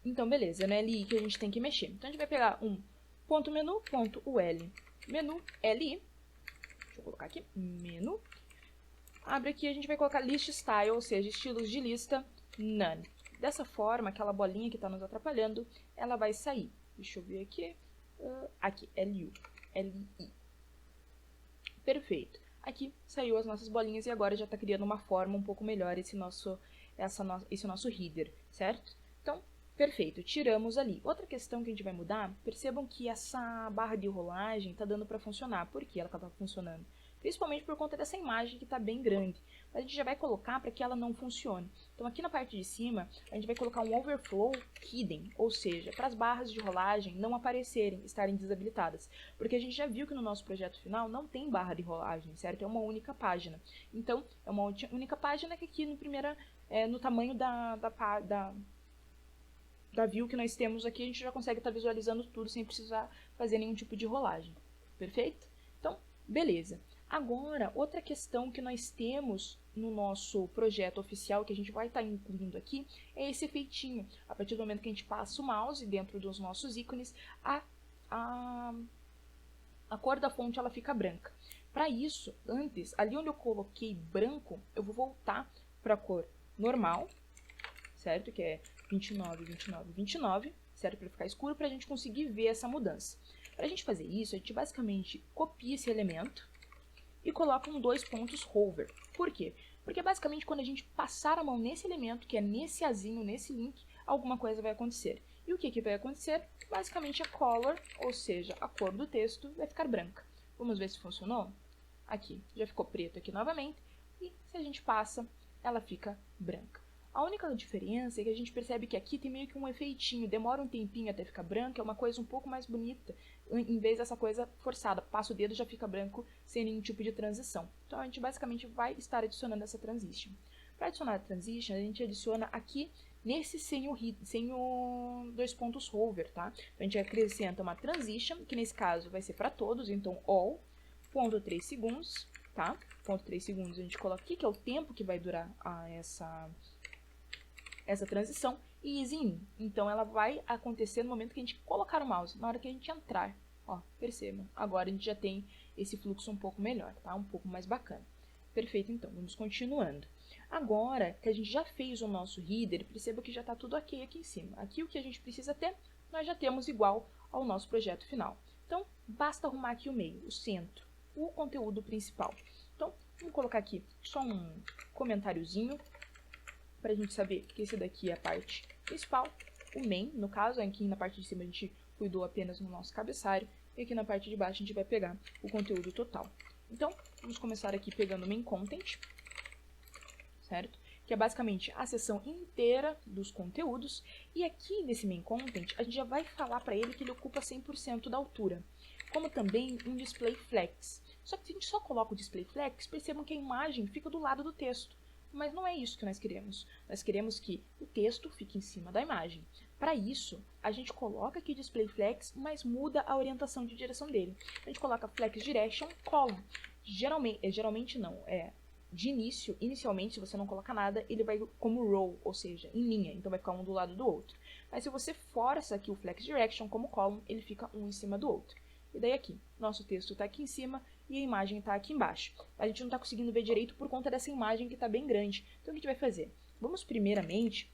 Então, beleza, no LI que a gente tem que mexer. Então, a gente vai pegar um ponto menu, ponto UL, menu LI. Deixa eu colocar aqui, menu. Abre aqui, a gente vai colocar list style, ou seja, estilos de lista, none. Dessa forma, aquela bolinha que está nos atrapalhando, ela vai sair. Deixa eu ver aqui. Aqui, LU, LI. Perfeito. Aqui saiu as nossas bolinhas e agora já está criando uma forma um pouco melhor esse nosso header, certo? Então, perfeito, tiramos ali. Outra questão que a gente vai mudar, percebam que essa barra de rolagem está dando para funcionar. Por que ela está funcionando? Principalmente por conta dessa imagem que está bem grande. Mas a gente já vai colocar para que ela não funcione. Então aqui na parte de cima, a gente vai colocar um overflow hidden, ou seja, para as barras de rolagem não aparecerem, estarem desabilitadas. Porque a gente já viu que no nosso projeto final não tem barra de rolagem, certo? É uma única página. Então, é uma única página que aqui no tamanho da view que nós temos aqui, a gente já consegue estar visualizando tudo sem precisar fazer nenhum tipo de rolagem. Perfeito? Então, beleza. Agora, outra questão que nós temos no nosso projeto oficial, que a gente vai estar incluindo aqui, é esse efeitinho. A partir do momento que a gente passa o mouse dentro dos nossos ícones, a cor da fonte ela fica branca. Para isso, antes, ali onde eu coloquei branco, eu vou voltar para a cor normal, certo? Que é 29, 29, 29, certo? Para ficar escuro, para a gente conseguir ver essa mudança. Para a gente fazer isso, a gente basicamente copia esse elemento e coloca dois pontos hover. Por quê? Porque basicamente quando a gente passar a mão nesse elemento, que é nesse azinho, nesse link, alguma coisa vai acontecer. E o que vai acontecer? Basicamente a color, ou seja, a cor do texto, vai ficar branca. Vamos ver se funcionou? Aqui, já ficou preto aqui novamente, e se a gente passa, ela fica branca. A única diferença é que a gente percebe que aqui tem meio que um efeitinho, demora um tempinho até ficar branca, é uma coisa um pouco mais bonita, em vez dessa coisa forçada. Passa o dedo e já fica branco sem nenhum tipo de transição. Então a gente basicamente vai estar adicionando essa transition. Para adicionar a transition, a gente adiciona aqui nesse sem o dois pontos hover, tá? Então a gente acrescenta uma transition, que nesse caso vai ser para todos, então all, ponto 3 segundos, tá? Ponto 3 segundos a gente coloca aqui, que é o tempo que vai durar essa transição, e easy in. Então, ela vai acontecer no momento que a gente colocar o mouse, na hora que a gente entrar. Ó, percebam, agora a gente já tem esse fluxo um pouco melhor, tá? Um pouco mais bacana. Perfeito, então, vamos continuando. Agora que a gente já fez o nosso header, perceba que já está tudo ok aqui em cima. Aqui o que a gente precisa ter, nós já temos igual ao nosso projeto final. Então, basta arrumar aqui o meio, o centro, o conteúdo principal. Então, vamos colocar aqui só um comentáriozinho, para a gente saber que esse daqui é a parte principal, o main, no caso, aqui na parte de cima a gente cuidou apenas no nosso cabeçalho, e aqui na parte de baixo a gente vai pegar o conteúdo total. Então, vamos começar aqui pegando o main content, certo? Que é basicamente a seção inteira dos conteúdos, e aqui nesse main content a gente já vai falar para ele que ele ocupa 100% da altura, como também um display flex. Só que se a gente só coloca o display flex, percebam que a imagem fica do lado do texto. Mas não é isso que nós queremos. Nós queremos que o texto fique em cima da imagem. Para isso, a gente coloca aqui display flex, mas muda a orientação de direção dele. A gente coloca flex direction column. Geralmente não, de início, inicialmente, se você não coloca nada, ele vai como row, ou seja, em linha, então vai ficar um do lado do outro. Mas se você força aqui o flex direction como column, ele fica um em cima do outro. E daí aqui, nosso texto está aqui em cima e a imagem está aqui embaixo. A gente não está conseguindo ver direito por conta dessa imagem que está bem grande. Então o que a gente vai fazer? Vamos primeiramente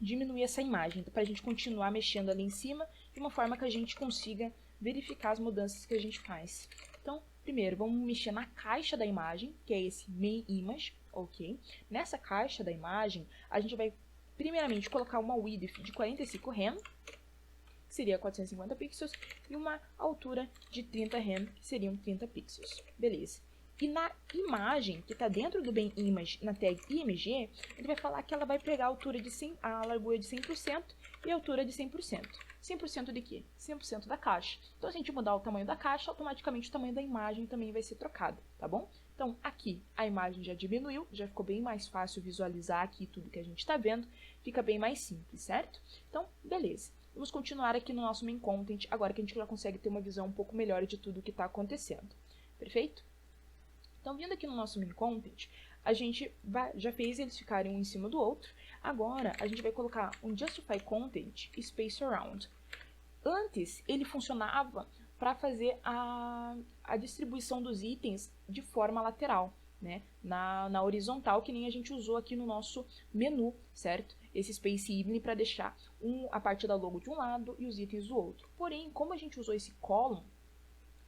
diminuir essa imagem para a gente continuar mexendo ali em cima de uma forma que a gente consiga verificar as mudanças que a gente faz. Então, primeiro, vamos mexer na caixa da imagem, que é esse main image, ok? Nessa caixa da imagem, a gente vai primeiramente colocar uma width de 45 rem, que seria 450 pixels, e uma altura de 30 rem, que seriam 30 pixels. Beleza. E na imagem, que está dentro do main image, na tag img, ele vai falar que ela vai pegar a largura de 100% e a altura de 100%. 100% de quê? 100% da caixa. Então, se a gente mudar o tamanho da caixa, automaticamente o tamanho da imagem também vai ser trocado, tá bom? Então, aqui a imagem já diminuiu, já ficou bem mais fácil visualizar aqui tudo que a gente está vendo, fica bem mais simples, certo? Então, beleza. Vamos continuar aqui no nosso main content, agora que a gente já consegue ter uma visão um pouco melhor de tudo o que está acontecendo. Perfeito? Então, vindo aqui no nosso main content, a gente já fez eles ficarem um em cima do outro. Agora, a gente vai colocar um Justify Content Space Around. Antes, ele funcionava para fazer a distribuição dos itens de forma lateral, né? Na horizontal, que nem a gente usou aqui no nosso menu, certo? Esse Space Evenly para deixar a parte da logo de um lado e os itens do outro. Porém, como a gente usou esse column,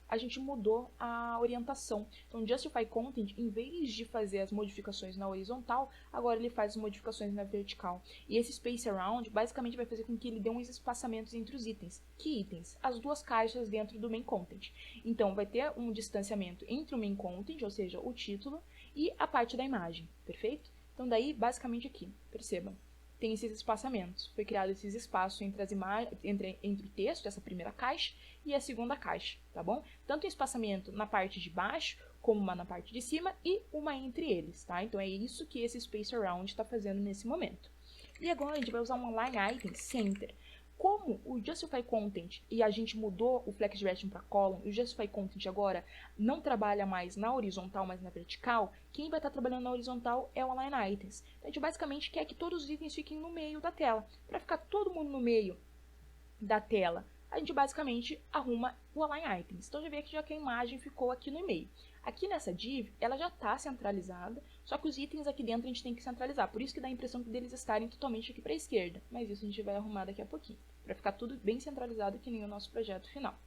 a gente mudou a orientação. Então, Justify Content, em vez de fazer as modificações na horizontal, agora ele faz as modificações na vertical. E esse Space Around, basicamente, vai fazer com que ele dê uns espaçamentos entre os itens. Que itens? As duas caixas dentro do Main Content. Então, vai ter um distanciamento entre o Main Content, ou seja, o título, e a parte da imagem, perfeito? Então, daí, basicamente aqui, percebam, tem esses espaçamentos. Foi criado esses espaços entre entre o texto, essa primeira caixa, e a segunda caixa, tá bom? Tanto um espaçamento na parte de baixo, como uma na parte de cima, e uma entre eles, tá? Então, é isso que esse Space Around está fazendo nesse momento. E agora, a gente vai usar um Align Item Center. Como o Justify Content, e a gente mudou o Flex Direction para Column, e o Justify Content agora não trabalha mais na horizontal, mas na vertical, quem vai estar trabalhando na horizontal é o Align Items. Então, a gente basicamente quer que todos os itens fiquem no meio da tela. Para ficar todo mundo no meio da tela, a gente basicamente arruma o Align Items. Então, já vê que a imagem ficou aqui no meio. Aqui nessa div, ela já está centralizada, só que os itens aqui dentro a gente tem que centralizar. Por isso que dá a impressão deles estarem totalmente aqui para a esquerda. Mas isso a gente vai arrumar daqui a pouquinho, para ficar tudo bem centralizado que nem o nosso projeto final.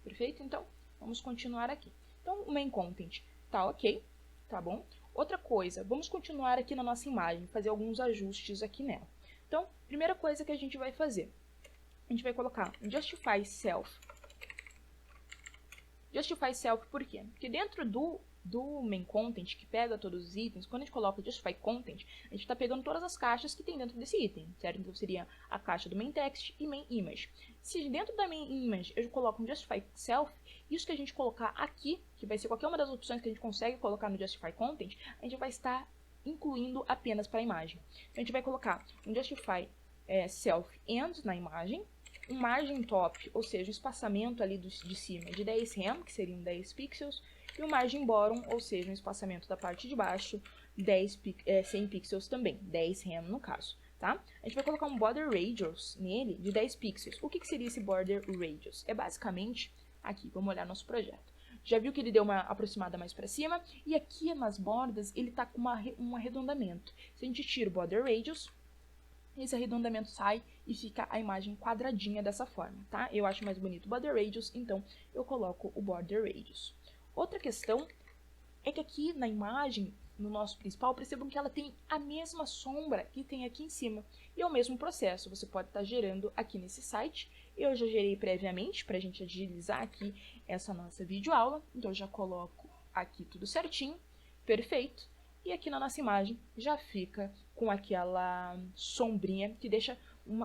Perfeito? Então, vamos continuar aqui. Então, o Main Content tá ok, tá bom? Outra coisa, vamos continuar aqui na nossa imagem, fazer alguns ajustes aqui nela. Então, primeira coisa que a gente vai fazer, a gente vai colocar um Justify Self. Justify Self por quê? Porque dentro do Main Content, que pega todos os itens, quando a gente coloca Justify Content, a gente está pegando todas as caixas que tem dentro desse item, certo? Então, seria a caixa do Main Text e Main Image. Se dentro da Main Image eu coloco um Justify Self, isso que a gente colocar aqui, que vai ser qualquer uma das opções que a gente consegue colocar no Justify Content, a gente vai estar incluindo apenas para a imagem. Então, a gente vai colocar um Justify Self End na imagem, um margin top, ou seja, o espaçamento ali de cima de 10 rem, que seriam 10 pixels, e o margin bottom, ou seja, um espaçamento da parte de baixo, 100 pixels também, 10 rem no caso, tá? A gente vai colocar um border radius nele de 10 pixels. O que seria esse border radius? É basicamente, aqui, vamos olhar nosso projeto. Já viu que ele deu uma aproximada mais para cima? E aqui nas bordas, ele está com um arredondamento. Se a gente tira o border radius, esse arredondamento sai e fica a imagem quadradinha dessa forma, tá? Eu acho mais bonito o border radius, então eu coloco o border radius. Outra questão é que aqui na imagem, no nosso principal, percebam que ela tem a mesma sombra que tem aqui em cima. E é o mesmo processo, você pode estar gerando aqui nesse site. Eu já gerei previamente para a gente agilizar aqui essa nossa videoaula. Então, eu já coloco aqui tudo certinho, perfeito. E aqui na nossa imagem já fica com aquela sombrinha que deixa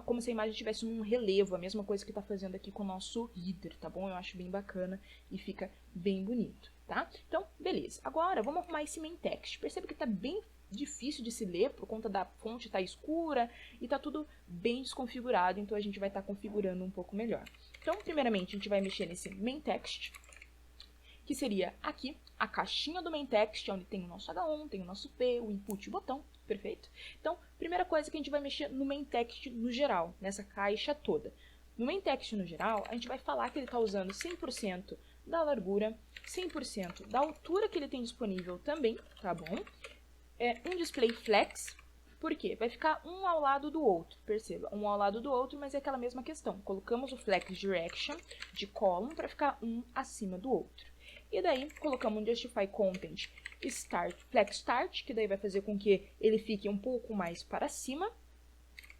como se a imagem tivesse um relevo, a mesma coisa que está fazendo aqui com o nosso header, tá bom? Eu acho bem bacana e fica bem bonito, tá? Então, beleza. Agora, vamos arrumar esse main text. Percebe que está bem difícil de se ler por conta da fonte estar escura e está tudo bem desconfigurado, então a gente vai estar configurando um pouco melhor. Então, primeiramente, a gente vai mexer nesse main text, que seria aqui a caixinha do main text, onde tem o nosso H1, tem o nosso P, o input e o botão, perfeito? Então, primeira coisa que a gente vai mexer no main text no geral, nessa caixa toda. No main text no geral, a gente vai falar que ele está usando 100% da largura, 100% da altura que ele tem disponível também, tá bom? Um display flex, por quê? Vai ficar um ao lado do outro, perceba, um ao lado do outro, mas é aquela mesma questão. Colocamos o flex direction de column para ficar um acima do outro. E daí, colocamos um Justify Content Start, Flex Start, que daí vai fazer com que ele fique um pouco mais para cima.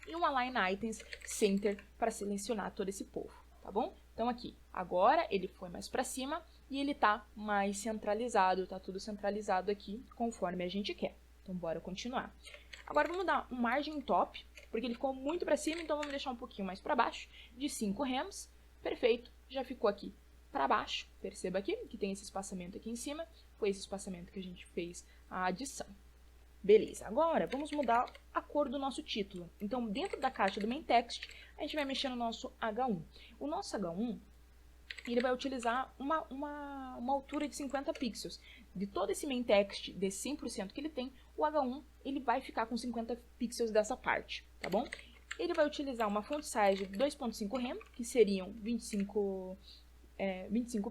E um Align Items Center para selecionar todo esse povo, tá bom? Então aqui, agora ele foi mais para cima e ele tá mais centralizado, tá tudo centralizado aqui conforme a gente quer. Então bora continuar. Agora vamos dar um margin top, porque ele ficou muito para cima, então vamos deixar um pouquinho mais para baixo, de 5 rems. Perfeito, já ficou aqui para baixo, perceba aqui que tem esse espaçamento aqui em cima, foi esse espaçamento que a gente fez a adição. Beleza, agora vamos mudar a cor do nosso título. Então, dentro da caixa do main text, a gente vai mexer no nosso H1. O nosso H1, ele vai utilizar uma altura de 50 pixels. de todo esse main text, desse 100% que ele tem, o H1 ele vai ficar com 50 pixels dessa parte, tá bom? Ele vai utilizar uma font size de 2.5 rem, que seriam 25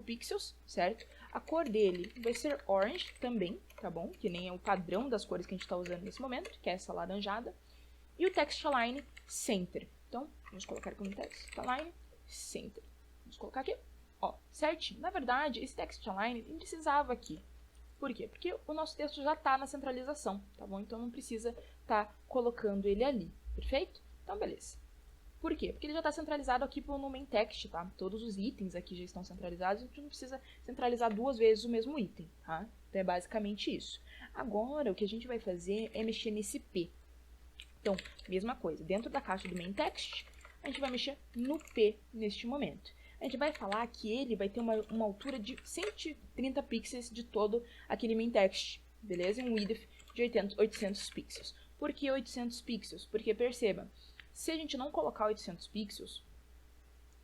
pixels, certo? A cor dele vai ser orange também, tá bom? Que nem é o padrão das cores que a gente está usando nesse momento, que é essa laranjada. E o text align center. Então, vamos colocar aqui no text align center. Vamos colocar aqui, ó, certinho. Na verdade, esse text align não precisava aqui. Por quê? Porque o nosso texto já está na centralização, tá bom? Então, não precisa estar colocando ele ali, perfeito? Então, beleza. Por quê? Porque ele já está centralizado aqui no main text, tá? Todos os itens aqui já estão centralizados, a gente não precisa centralizar 2 vezes o mesmo item, tá? Então, é basicamente isso. Agora, o que a gente vai fazer é mexer nesse P. Então, mesma coisa. Dentro da caixa do main text, a gente vai mexer no P neste momento. A gente vai falar que ele vai ter uma altura de 130 pixels de todo aquele main text, beleza? E um width de 800 pixels. Por que 800 pixels? Porque, perceba, se a gente não colocar 800 pixels,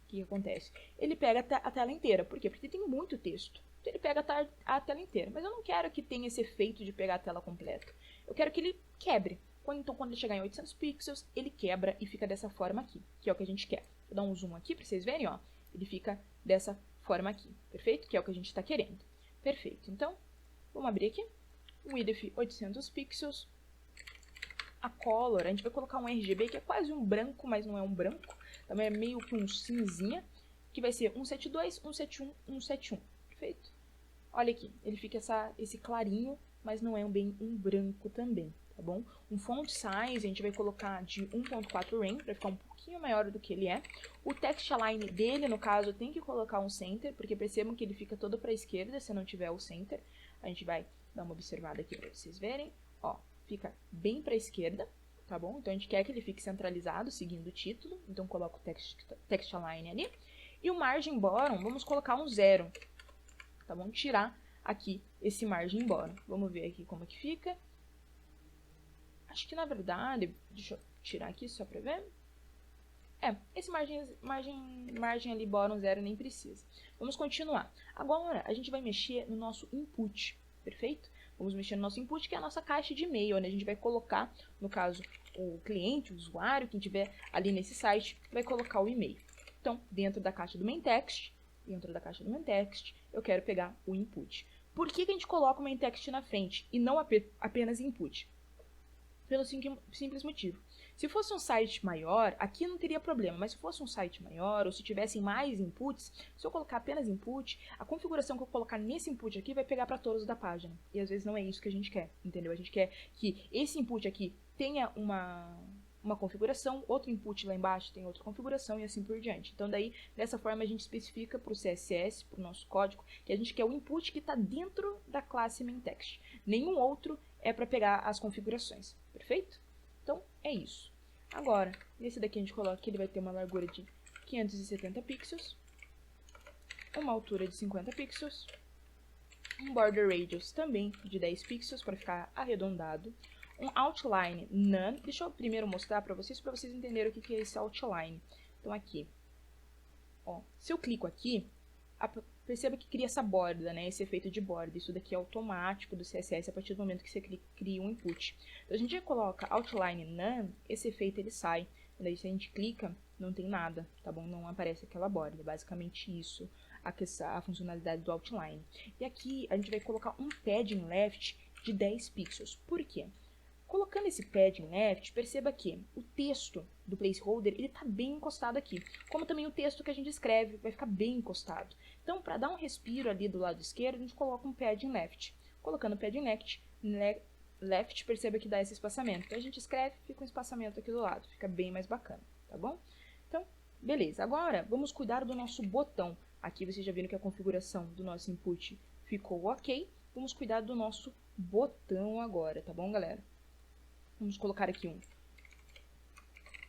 o que acontece? Ele pega a tela inteira. Por quê? Porque tem muito texto. Então, ele pega a tela inteira. Mas eu não quero que tenha esse efeito de pegar a tela completa. Eu quero que ele quebre. Então, quando ele chegar em 800 pixels, ele quebra e fica dessa forma aqui, que é o que a gente quer. Vou dar um zoom aqui para vocês verem, ó. Ele fica dessa forma aqui, perfeito? Que é o que a gente está querendo. Perfeito. Então, vamos abrir aqui. Width 800 pixels. A color, a gente vai colocar um RGB que é quase um branco, mas não é um branco. Também é meio que um cinzinha, que vai ser 172, 171, 171. Perfeito? Olha aqui, ele fica esse clarinho, mas não é bem um branco também, tá bom? Um font size, a gente vai colocar de 1.4 rem, para ficar um pouquinho maior do que ele é. O text align dele, no caso, tem que colocar um center, porque percebam que ele fica todo para a esquerda, se não tiver o center. A gente vai dar uma observada aqui para vocês verem, ó. Fica bem para a esquerda, tá bom? Então, a gente quer que ele fique centralizado, seguindo o título. Então, coloca o text align ali. E o margin bottom, vamos colocar um 0, tá bom? Tirar aqui esse margin bottom. Vamos ver aqui como que fica. Acho que, na verdade, deixa eu tirar aqui só para ver. Esse margem ali bottom 0 nem precisa. Vamos continuar. Agora, a gente vai mexer no nosso input, perfeito? Vamos mexer no nosso input, que é a nossa caixa de e-mail, onde a gente vai colocar, no caso, o cliente, o usuário, quem tiver ali nesse site, vai colocar o e-mail. Então, dentro da caixa do main text, eu quero pegar o input. Por que a gente coloca o main text na frente e não apenas input? Pelo simples motivo. Se fosse um site maior, aqui não teria problema, mas se fosse um site maior, ou se tivessem mais inputs, se eu colocar apenas input, a configuração que eu colocar nesse input aqui vai pegar para todos da página. E às vezes não é isso que a gente quer, entendeu? A gente quer que esse input aqui tenha uma configuração, outro input lá embaixo tem outra configuração e assim por diante. Então daí, dessa forma, a gente especifica para o CSS, para o nosso código, que a gente quer o input que está dentro da classe main text. Nenhum outro é para pegar as configurações, perfeito? Então, é isso. Agora, nesse daqui a gente coloca que ele vai ter uma largura de 570 pixels, uma altura de 50 pixels, um border radius também de 10 pixels para ficar arredondado, um outline none. Deixa eu primeiro mostrar para vocês entenderem o que é esse outline. Então, aqui, ó, se eu clico aqui, perceba que cria essa borda, né? Esse efeito de borda. Isso daqui é automático do CSS a partir do momento que você cria um input. Então, a gente coloca outline none, esse efeito ele sai. Daí, se a gente clica, não tem nada, tá bom? Não aparece aquela borda. É basicamente isso, a funcionalidade do outline. E aqui, a gente vai colocar um padding left de 10 pixels. Por quê? Colocando esse padding left, perceba que o texto do placeholder, ele está bem encostado aqui. Como também o texto que a gente escreve vai ficar bem encostado. Então, para dar um respiro ali do lado esquerdo, a gente coloca um padding left. Colocando o padding left, perceba que dá esse espaçamento. Então, a gente escreve, fica um espaçamento aqui do lado. Fica bem mais bacana, tá bom? Então, beleza. Agora, vamos cuidar do nosso botão. Aqui vocês já viram que a configuração do nosso input ficou ok. Vamos cuidar do nosso botão agora, tá bom, galera? Vamos colocar aqui um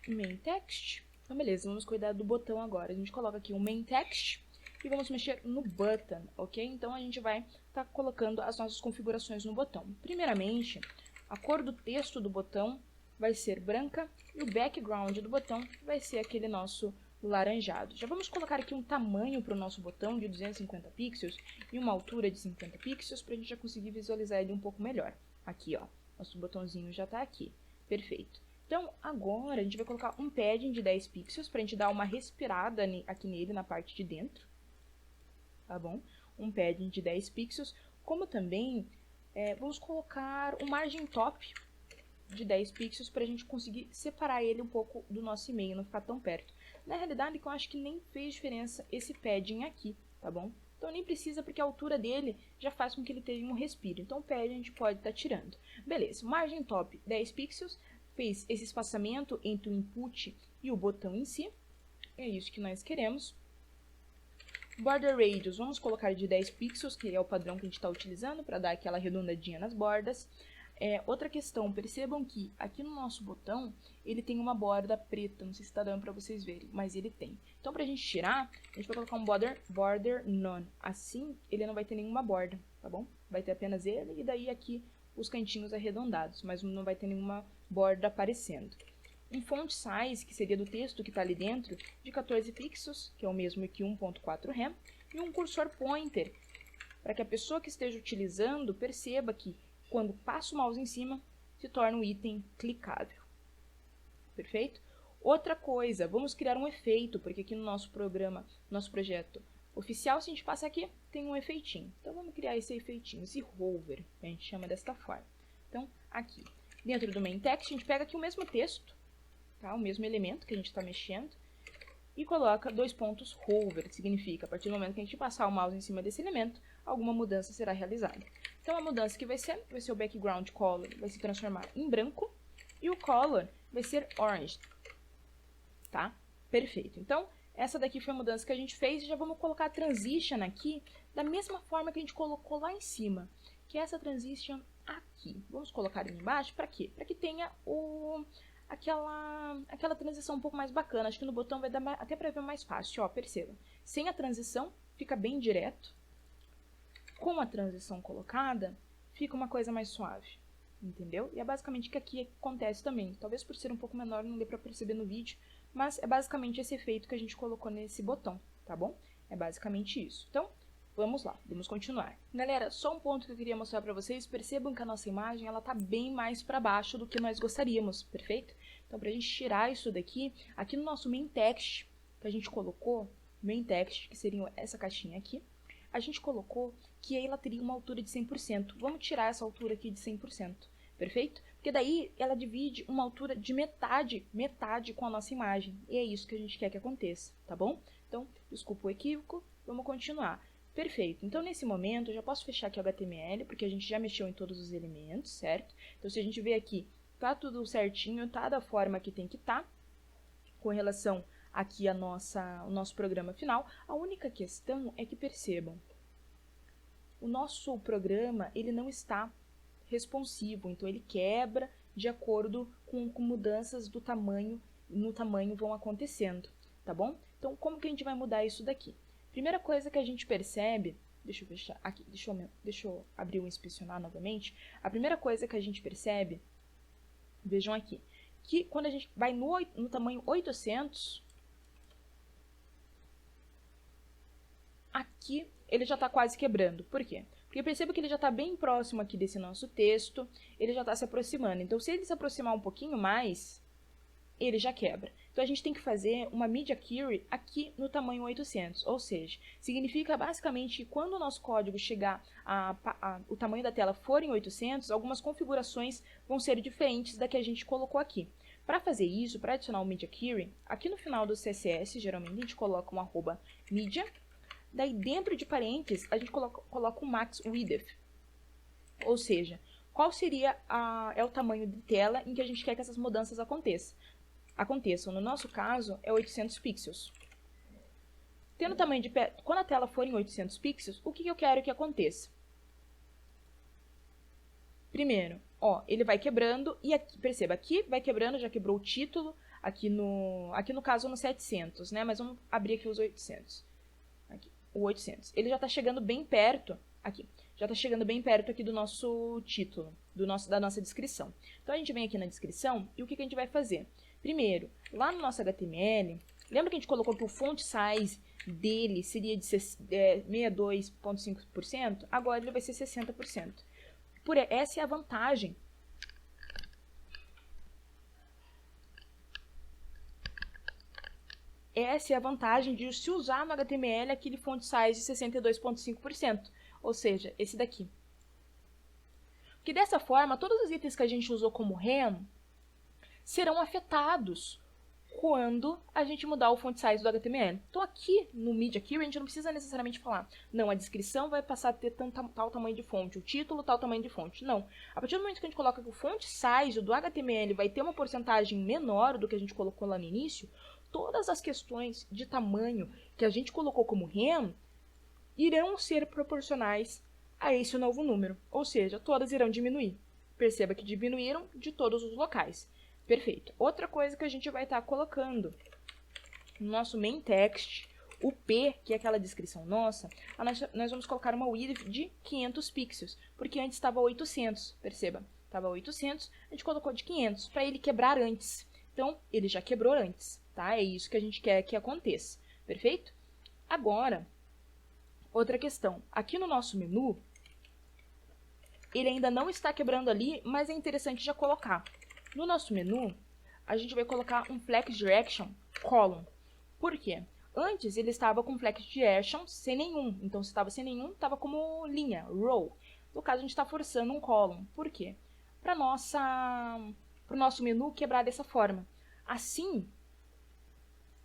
main text. Então, beleza, vamos cuidar do botão agora. A gente coloca aqui um main text e vamos mexer no button, ok? Então, a gente vai estar colocando as nossas configurações no botão. Primeiramente, a cor do texto do botão vai ser branca e o background do botão vai ser aquele nosso laranjado. Já vamos colocar aqui um tamanho para o nosso botão de 250 pixels e uma altura de 50 pixels para a gente já conseguir visualizar ele um pouco melhor. Aqui, ó, nosso botãozinho já está aqui. Perfeito. Então, agora a gente vai colocar um padding de 10 pixels para a gente dar uma respirada aqui nele na parte de dentro. Tá bom? Um padding de 10 pixels, como também vamos colocar um margin top de 10 pixels para a gente conseguir separar ele um pouco do nosso e-mail, não ficar tão perto. Na realidade, eu acho que nem fez diferença esse padding aqui, tá bom? Então nem precisa, porque a altura dele já faz com que ele tenha um respiro. Então o padding a gente pode estar tirando. Beleza, margin top 10 pixels, fez esse espaçamento entre o input e o botão em si. É isso que nós queremos. Border Radius, vamos colocar de 10 pixels, que é o padrão que a gente está utilizando para dar aquela arredondadinha nas bordas. Outra questão, percebam que aqui no nosso botão, ele tem uma borda preta, não sei se está dando para vocês verem, mas ele tem. Então, para a gente tirar, a gente vai colocar um border none. Assim, ele não vai ter nenhuma borda, tá bom? Vai ter apenas ele e daí aqui os cantinhos arredondados, mas não vai ter nenhuma borda aparecendo. Um font size, que seria do texto que está ali dentro, de 14 pixels, que é o mesmo que 1.4 rem, e um cursor pointer, para que a pessoa que esteja utilizando perceba que quando passa o mouse em cima, se torna um item clicável. Perfeito? Outra coisa, vamos criar um efeito, porque aqui no nosso programa, nosso projeto oficial, se a gente passar aqui, tem um efeitinho. Então, vamos criar esse efeitinho, esse hover, que a gente chama desta forma. Então, aqui, dentro do main text, a gente pega aqui o mesmo texto, tá? O mesmo elemento que a gente está mexendo, e coloca 2 pontos hover, significa, a partir do momento que a gente passar o mouse em cima desse elemento, alguma mudança será realizada. Então, a mudança que vai ser o background color vai se transformar em branco e o color vai ser orange, tá? Perfeito. Então, essa daqui foi a mudança que a gente fez e já vamos colocar a transition aqui da mesma forma que a gente colocou lá em cima, que é essa transition aqui. Vamos colocar ali embaixo, para quê? Para que tenha aquela transição um pouco mais bacana. Acho que no botão vai dar até para ver mais fácil, ó, perceba. Sem a transição, fica bem direto. Com a transição colocada, fica uma coisa mais suave, entendeu? E é basicamente o que aqui acontece também. Talvez por ser um pouco menor não dê para perceber no vídeo, mas é basicamente esse efeito que a gente colocou nesse botão, tá bom? É basicamente isso. Então, vamos lá, vamos continuar. Galera, só um ponto que eu queria mostrar para vocês. Percebam que a nossa imagem ela tá bem mais para baixo do que nós gostaríamos, perfeito? Então, para a gente tirar isso daqui, aqui no nosso main text, que a gente colocou, main text, que seria essa caixinha aqui, a gente colocou que ela teria uma altura de 100%. Vamos tirar essa altura aqui de 100%, perfeito? Porque daí ela divide uma altura de metade com a nossa imagem. E é isso que a gente quer que aconteça, tá bom? Então, desculpa o equívoco, vamos continuar. Perfeito. Então, nesse momento, eu já posso fechar aqui o HTML, porque a gente já mexeu em todos os elementos, certo? Então, se a gente ver aqui, tá tudo certinho, tá da forma que tem que estar, com relação aqui o nosso programa final. A única questão é que percebam, o nosso programa ele não está responsivo, então ele quebra de acordo com mudanças do tamanho, no tamanho vão acontecendo, tá bom? Então, como que a gente vai mudar isso daqui? Primeira coisa que a gente percebe, deixa eu fechar aqui, deixa eu abrir o inspecionar novamente. A primeira coisa que a gente percebe, vejam aqui, que quando a gente vai no tamanho 800, aqui ele já está quase quebrando. Por quê? Porque perceba que ele já está bem próximo aqui desse nosso texto, ele já está se aproximando. Então, se ele se aproximar um pouquinho mais, ele já quebra. Então, a gente tem que fazer uma Media Query aqui no tamanho 800. Ou seja, significa basicamente que quando o nosso código chegar o tamanho da tela for em 800, algumas configurações vão ser diferentes da que a gente colocou aqui. Para fazer isso, para adicionar o Media Query, aqui no final do CSS, geralmente a gente coloca um @media. Daí, dentro de parênteses, a gente coloca o max width. Ou seja, qual seria o tamanho de tela em que a gente quer que essas mudanças aconteçam. No nosso caso, é 800 pixels. Tendo o tamanho quando a tela for em 800 pixels, o que eu quero que aconteça? Primeiro, ó, ele vai quebrando e aqui, perceba, aqui vai quebrando, já quebrou o título, aqui no caso no 700, né? Mas vamos abrir aqui os 800. O 800. Ele já está chegando bem perto, aqui, já está chegando bem perto aqui do nosso título, da nossa descrição. Então, a gente vem aqui na descrição e o que a gente vai fazer? Primeiro, lá no nosso HTML, Lembra que a gente colocou que o font size dele seria de 62,5%? Agora ele vai ser 60%. Essa é a vantagem. Essa é a vantagem de se usar no HTML aquele font size de 62,5%, ou seja, esse daqui. Porque dessa forma, todos os itens que a gente usou como rem serão afetados quando a gente mudar o font size do HTML. Então aqui no Media Query a gente não precisa necessariamente falar, não, a descrição vai passar a ter tal tamanho de fonte, o título tal tamanho de fonte. Não. A partir do momento que a gente coloca que o font size do HTML vai ter uma porcentagem menor do que a gente colocou lá no início, todas as questões de tamanho que a gente colocou como rem irão ser proporcionais a esse novo número. Ou seja, todas irão diminuir. Perceba que diminuíram de todos os locais. Perfeito. Outra coisa que a gente vai estar colocando no nosso main text, o P, que é aquela descrição nossa, nós vamos colocar uma width de 500 pixels, porque antes estava 800, perceba, estava 800, a gente colocou de 500, para ele quebrar antes. Então, ele já quebrou antes, tá? É isso que a gente quer que aconteça, perfeito? Agora, outra questão, aqui no nosso menu, ele ainda não está quebrando ali, mas é interessante já colocar. No nosso menu, a gente vai colocar um flex direction column. Por quê? Antes ele estava com flex direction sem nenhum. Então, se estava sem nenhum, estava como linha, row. No caso, a gente está forçando um column. Por quê? Para o nosso menu quebrar dessa forma. Assim,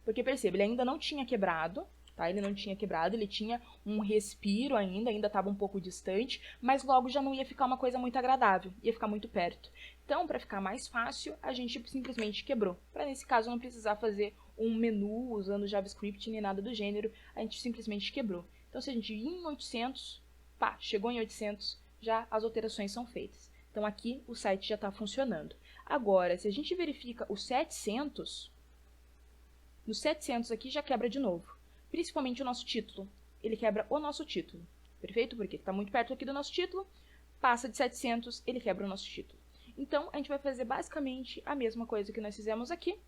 porque perceba, ele ainda não tinha quebrado. Tá? Ele não tinha quebrado, ele tinha um respiro ainda estava um pouco distante, mas logo já não ia ficar uma coisa muito agradável, ia ficar muito perto. Então, para ficar mais fácil, a gente simplesmente quebrou. Para nesse caso não precisar fazer um menu usando JavaScript nem nada do gênero, a gente simplesmente quebrou. Então, se a gente ir em 800, pá, chegou em 800, já as alterações são feitas. Então, aqui o site já está funcionando. Agora, se a gente verifica o 700, no 700 aqui já quebra de novo. Principalmente o nosso título. Ele quebra o nosso título. Perfeito? Porque está muito perto aqui do nosso título. Passa de 700, ele quebra o nosso título. Então, a gente vai fazer basicamente a mesma coisa que nós fizemos aqui.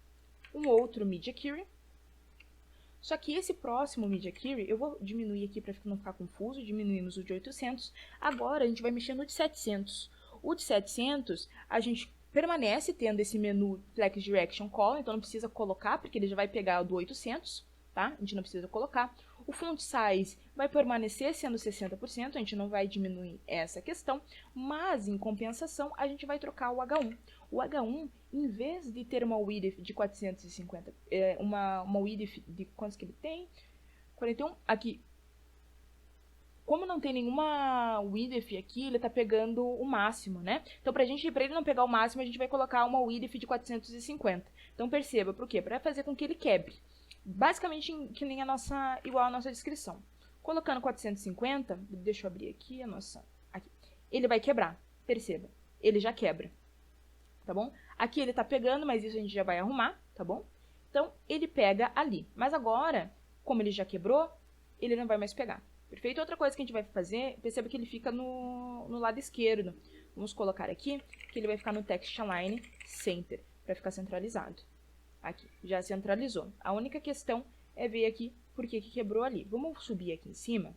Um outro Media Query. Só que esse próximo Media Query, eu vou diminuir aqui para não ficar confuso. Diminuímos o de 800. Agora, a gente vai mexer no de 700. O de 700, a gente permanece tendo esse menu Flex Direction Column. Então, não precisa colocar, porque ele já vai pegar o do 800. Tá? A gente não precisa colocar. O font size vai permanecer sendo 60%, a gente não vai diminuir essa questão, mas, em compensação, a gente vai trocar o H1. O H1, em vez de ter uma width de 450, uma width de quantos que ele tem? 41. Aqui, como não tem nenhuma width aqui, ele está pegando o máximo, né? Então, para ele não pegar o máximo, a gente vai colocar uma width de 450. Então, perceba, por quê? Para fazer com que ele quebre. Basicamente, que nem igual a nossa descrição. Colocando 450, deixa eu abrir aqui a nossa... Aqui. Ele vai quebrar, perceba. Ele já quebra, tá bom? Aqui ele tá pegando, mas isso a gente já vai arrumar, tá bom? Então, ele pega ali. Mas agora, como ele já quebrou, ele não vai mais pegar. Perfeito? Outra coisa que a gente vai fazer, perceba que ele fica no lado esquerdo. Vamos colocar aqui, que ele vai ficar no Text Align Center, para ficar centralizado. Aqui, já centralizou. A única questão é ver aqui por que quebrou ali. Vamos subir aqui em cima.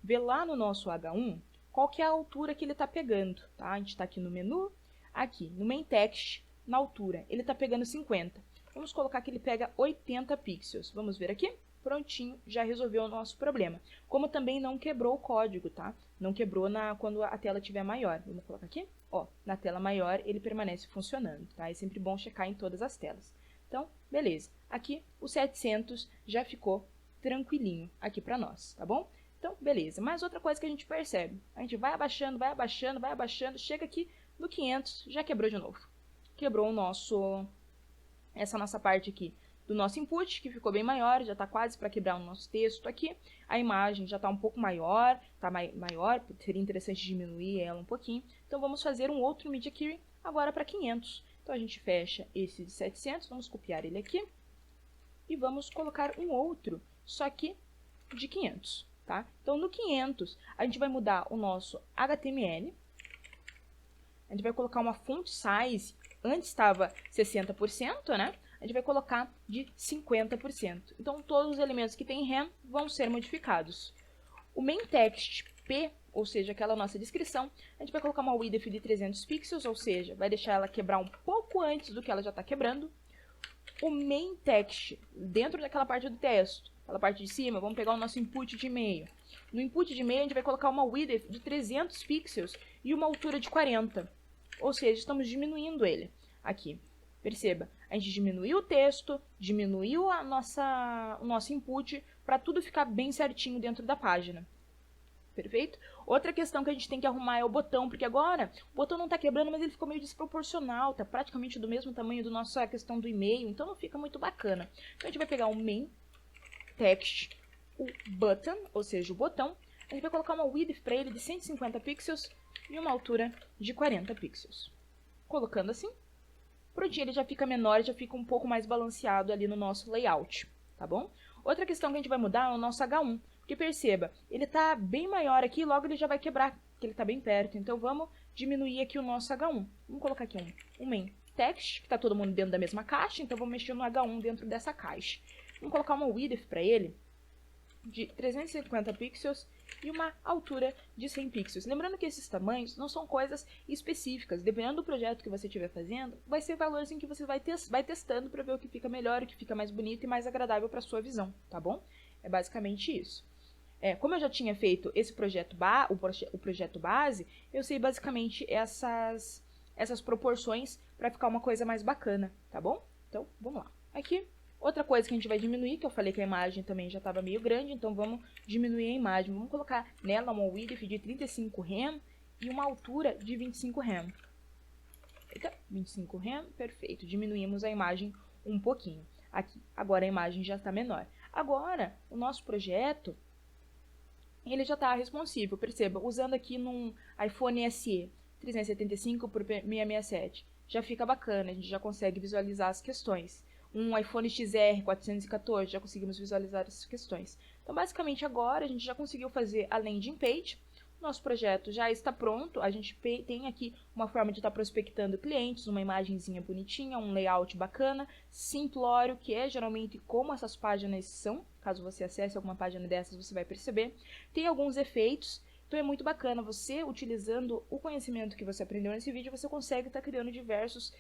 Ver lá no nosso H1 qual que é a altura que ele está pegando. Tá? A gente está aqui no menu, aqui no main text, na altura. Ele está pegando 50. Vamos colocar que ele pega 80 pixels. Vamos ver aqui? Prontinho, já resolveu o nosso problema. Como também não quebrou o código, tá? Não quebrou quando a tela estiver maior. Vamos colocar aqui? Ó, na tela maior ele permanece funcionando, tá? É sempre bom checar em todas as telas. Então, beleza. Aqui o 700 já ficou tranquilinho aqui para nós, tá bom? Então, beleza. Mas outra coisa que a gente percebe, a gente vai abaixando, vai abaixando, vai abaixando, chega aqui no 500, já quebrou de novo. Quebrou essa nossa parte aqui do nosso input, que ficou bem maior, já está quase para quebrar o nosso texto aqui. A imagem já está um pouco maior, está maior, seria interessante diminuir ela um pouquinho. Então, vamos fazer um outro Media Query agora para 500. Então, a gente fecha esse de 700, vamos copiar ele aqui. E vamos colocar um outro, só que de 500, tá? Então, no 500, a gente vai mudar o nosso HTML. A gente vai colocar uma font size, antes estava 60%, né? A a gente vai colocar de 50%. Então, todos os elementos que tem rem vão ser modificados. O main text P, ou seja, aquela nossa descrição, a gente vai colocar uma width de 300 pixels, ou seja, vai deixar ela quebrar um pouco antes do que ela já está quebrando. O main text, dentro daquela parte do texto, aquela parte de cima, vamos pegar o nosso input de e-mail. No input de e-mail, a gente vai colocar uma width de 300 pixels e uma altura de 40. Ou seja, estamos diminuindo ele aqui. Perceba, a gente diminuiu o texto, diminuiu o nosso input, para tudo ficar bem certinho dentro da página. Perfeito? Outra questão que a gente tem que arrumar é o botão, porque agora o botão não está quebrando, mas ele ficou meio desproporcional, está praticamente do mesmo tamanho da nossa questão do e-mail, então não fica muito bacana. Então a gente vai pegar o main text, o button, ou seja, o botão, a gente vai colocar uma width para ele de 150 pixels e uma altura de 40 pixels. Colocando assim, prontinho, ele já fica menor, já fica um pouco mais balanceado ali no nosso layout, tá bom? Outra questão que a gente vai mudar é o nosso H1, porque perceba, ele está bem maior aqui, logo ele já vai quebrar, porque ele está bem perto. Então vamos diminuir aqui o nosso H1. Vamos colocar aqui um main text, que está todo mundo dentro da mesma caixa, então vamos mexer no H1 dentro dessa caixa. Vamos colocar uma width para ele de 350 pixels e uma altura de 100 pixels. Lembrando que esses tamanhos não são coisas específicas. Dependendo do projeto que você estiver fazendo, vai ser valores em que você vai testando para ver o que fica melhor, o que fica mais bonito e mais agradável para a sua visão, tá bom? É basicamente isso. Como eu já tinha feito esse projeto o projeto base, eu sei basicamente essas proporções para ficar uma coisa mais bacana, tá bom? Então, vamos lá. Aqui, outra coisa que a gente vai diminuir, que eu falei que a imagem também já estava meio grande, então vamos diminuir a imagem. Vamos colocar nela uma width de 35 rem e uma altura de 25 rem. Eita, 25 rem, perfeito. Diminuímos a imagem um pouquinho. Aqui, agora a imagem já está menor. Agora, o nosso projeto, ele já está responsível, perceba, usando aqui num iPhone SE 375 por 667, já fica bacana, a gente já consegue visualizar as questões. Um iPhone XR 414, já conseguimos visualizar essas questões. Então, basicamente, agora a gente já conseguiu fazer a landing page. Nosso projeto já está pronto, a gente tem aqui uma forma de estar prospectando clientes, uma imagenzinha bonitinha, um layout bacana, simplório, que é geralmente como essas páginas são. Caso você acesse alguma página dessas, você vai perceber. Tem alguns efeitos. Então é muito bacana, você utilizando o conhecimento que você aprendeu nesse vídeo, você consegue estar criando diversos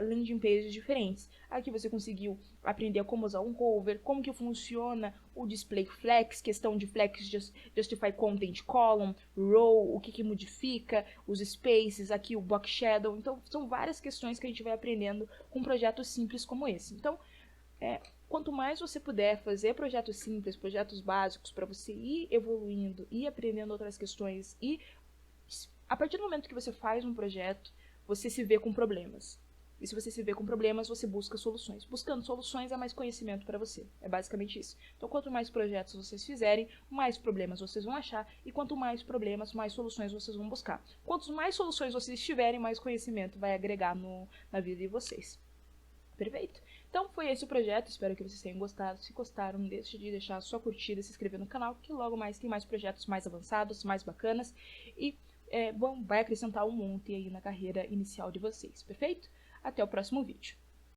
landing pages diferentes. Aqui você conseguiu aprender como usar um cover, como que funciona o display flex, questão de flex, justify content column, row, o que modifica, os spaces, aqui o box shadow. Então são várias questões que a gente vai aprendendo com projetos simples como esse. Então, quanto mais você puder fazer projetos simples, projetos básicos, para você ir evoluindo, ir aprendendo outras questões, e a partir do momento que você faz um projeto, você se vê com problemas. E se você se vê com problemas, você busca soluções. Buscando soluções é mais conhecimento para você. É basicamente isso. Então, quanto mais projetos vocês fizerem, mais problemas vocês vão achar. E quanto mais problemas, mais soluções vocês vão buscar. Quanto mais soluções vocês tiverem, mais conhecimento vai agregar na vida de vocês. Perfeito? Então foi esse o projeto, espero que vocês tenham gostado. Se gostaram, não deixe de deixar a sua curtida, se inscrever no canal, que logo mais tem mais projetos mais avançados, mais bacanas e vai acrescentar um monte aí na carreira inicial de vocês, perfeito? Até o próximo vídeo.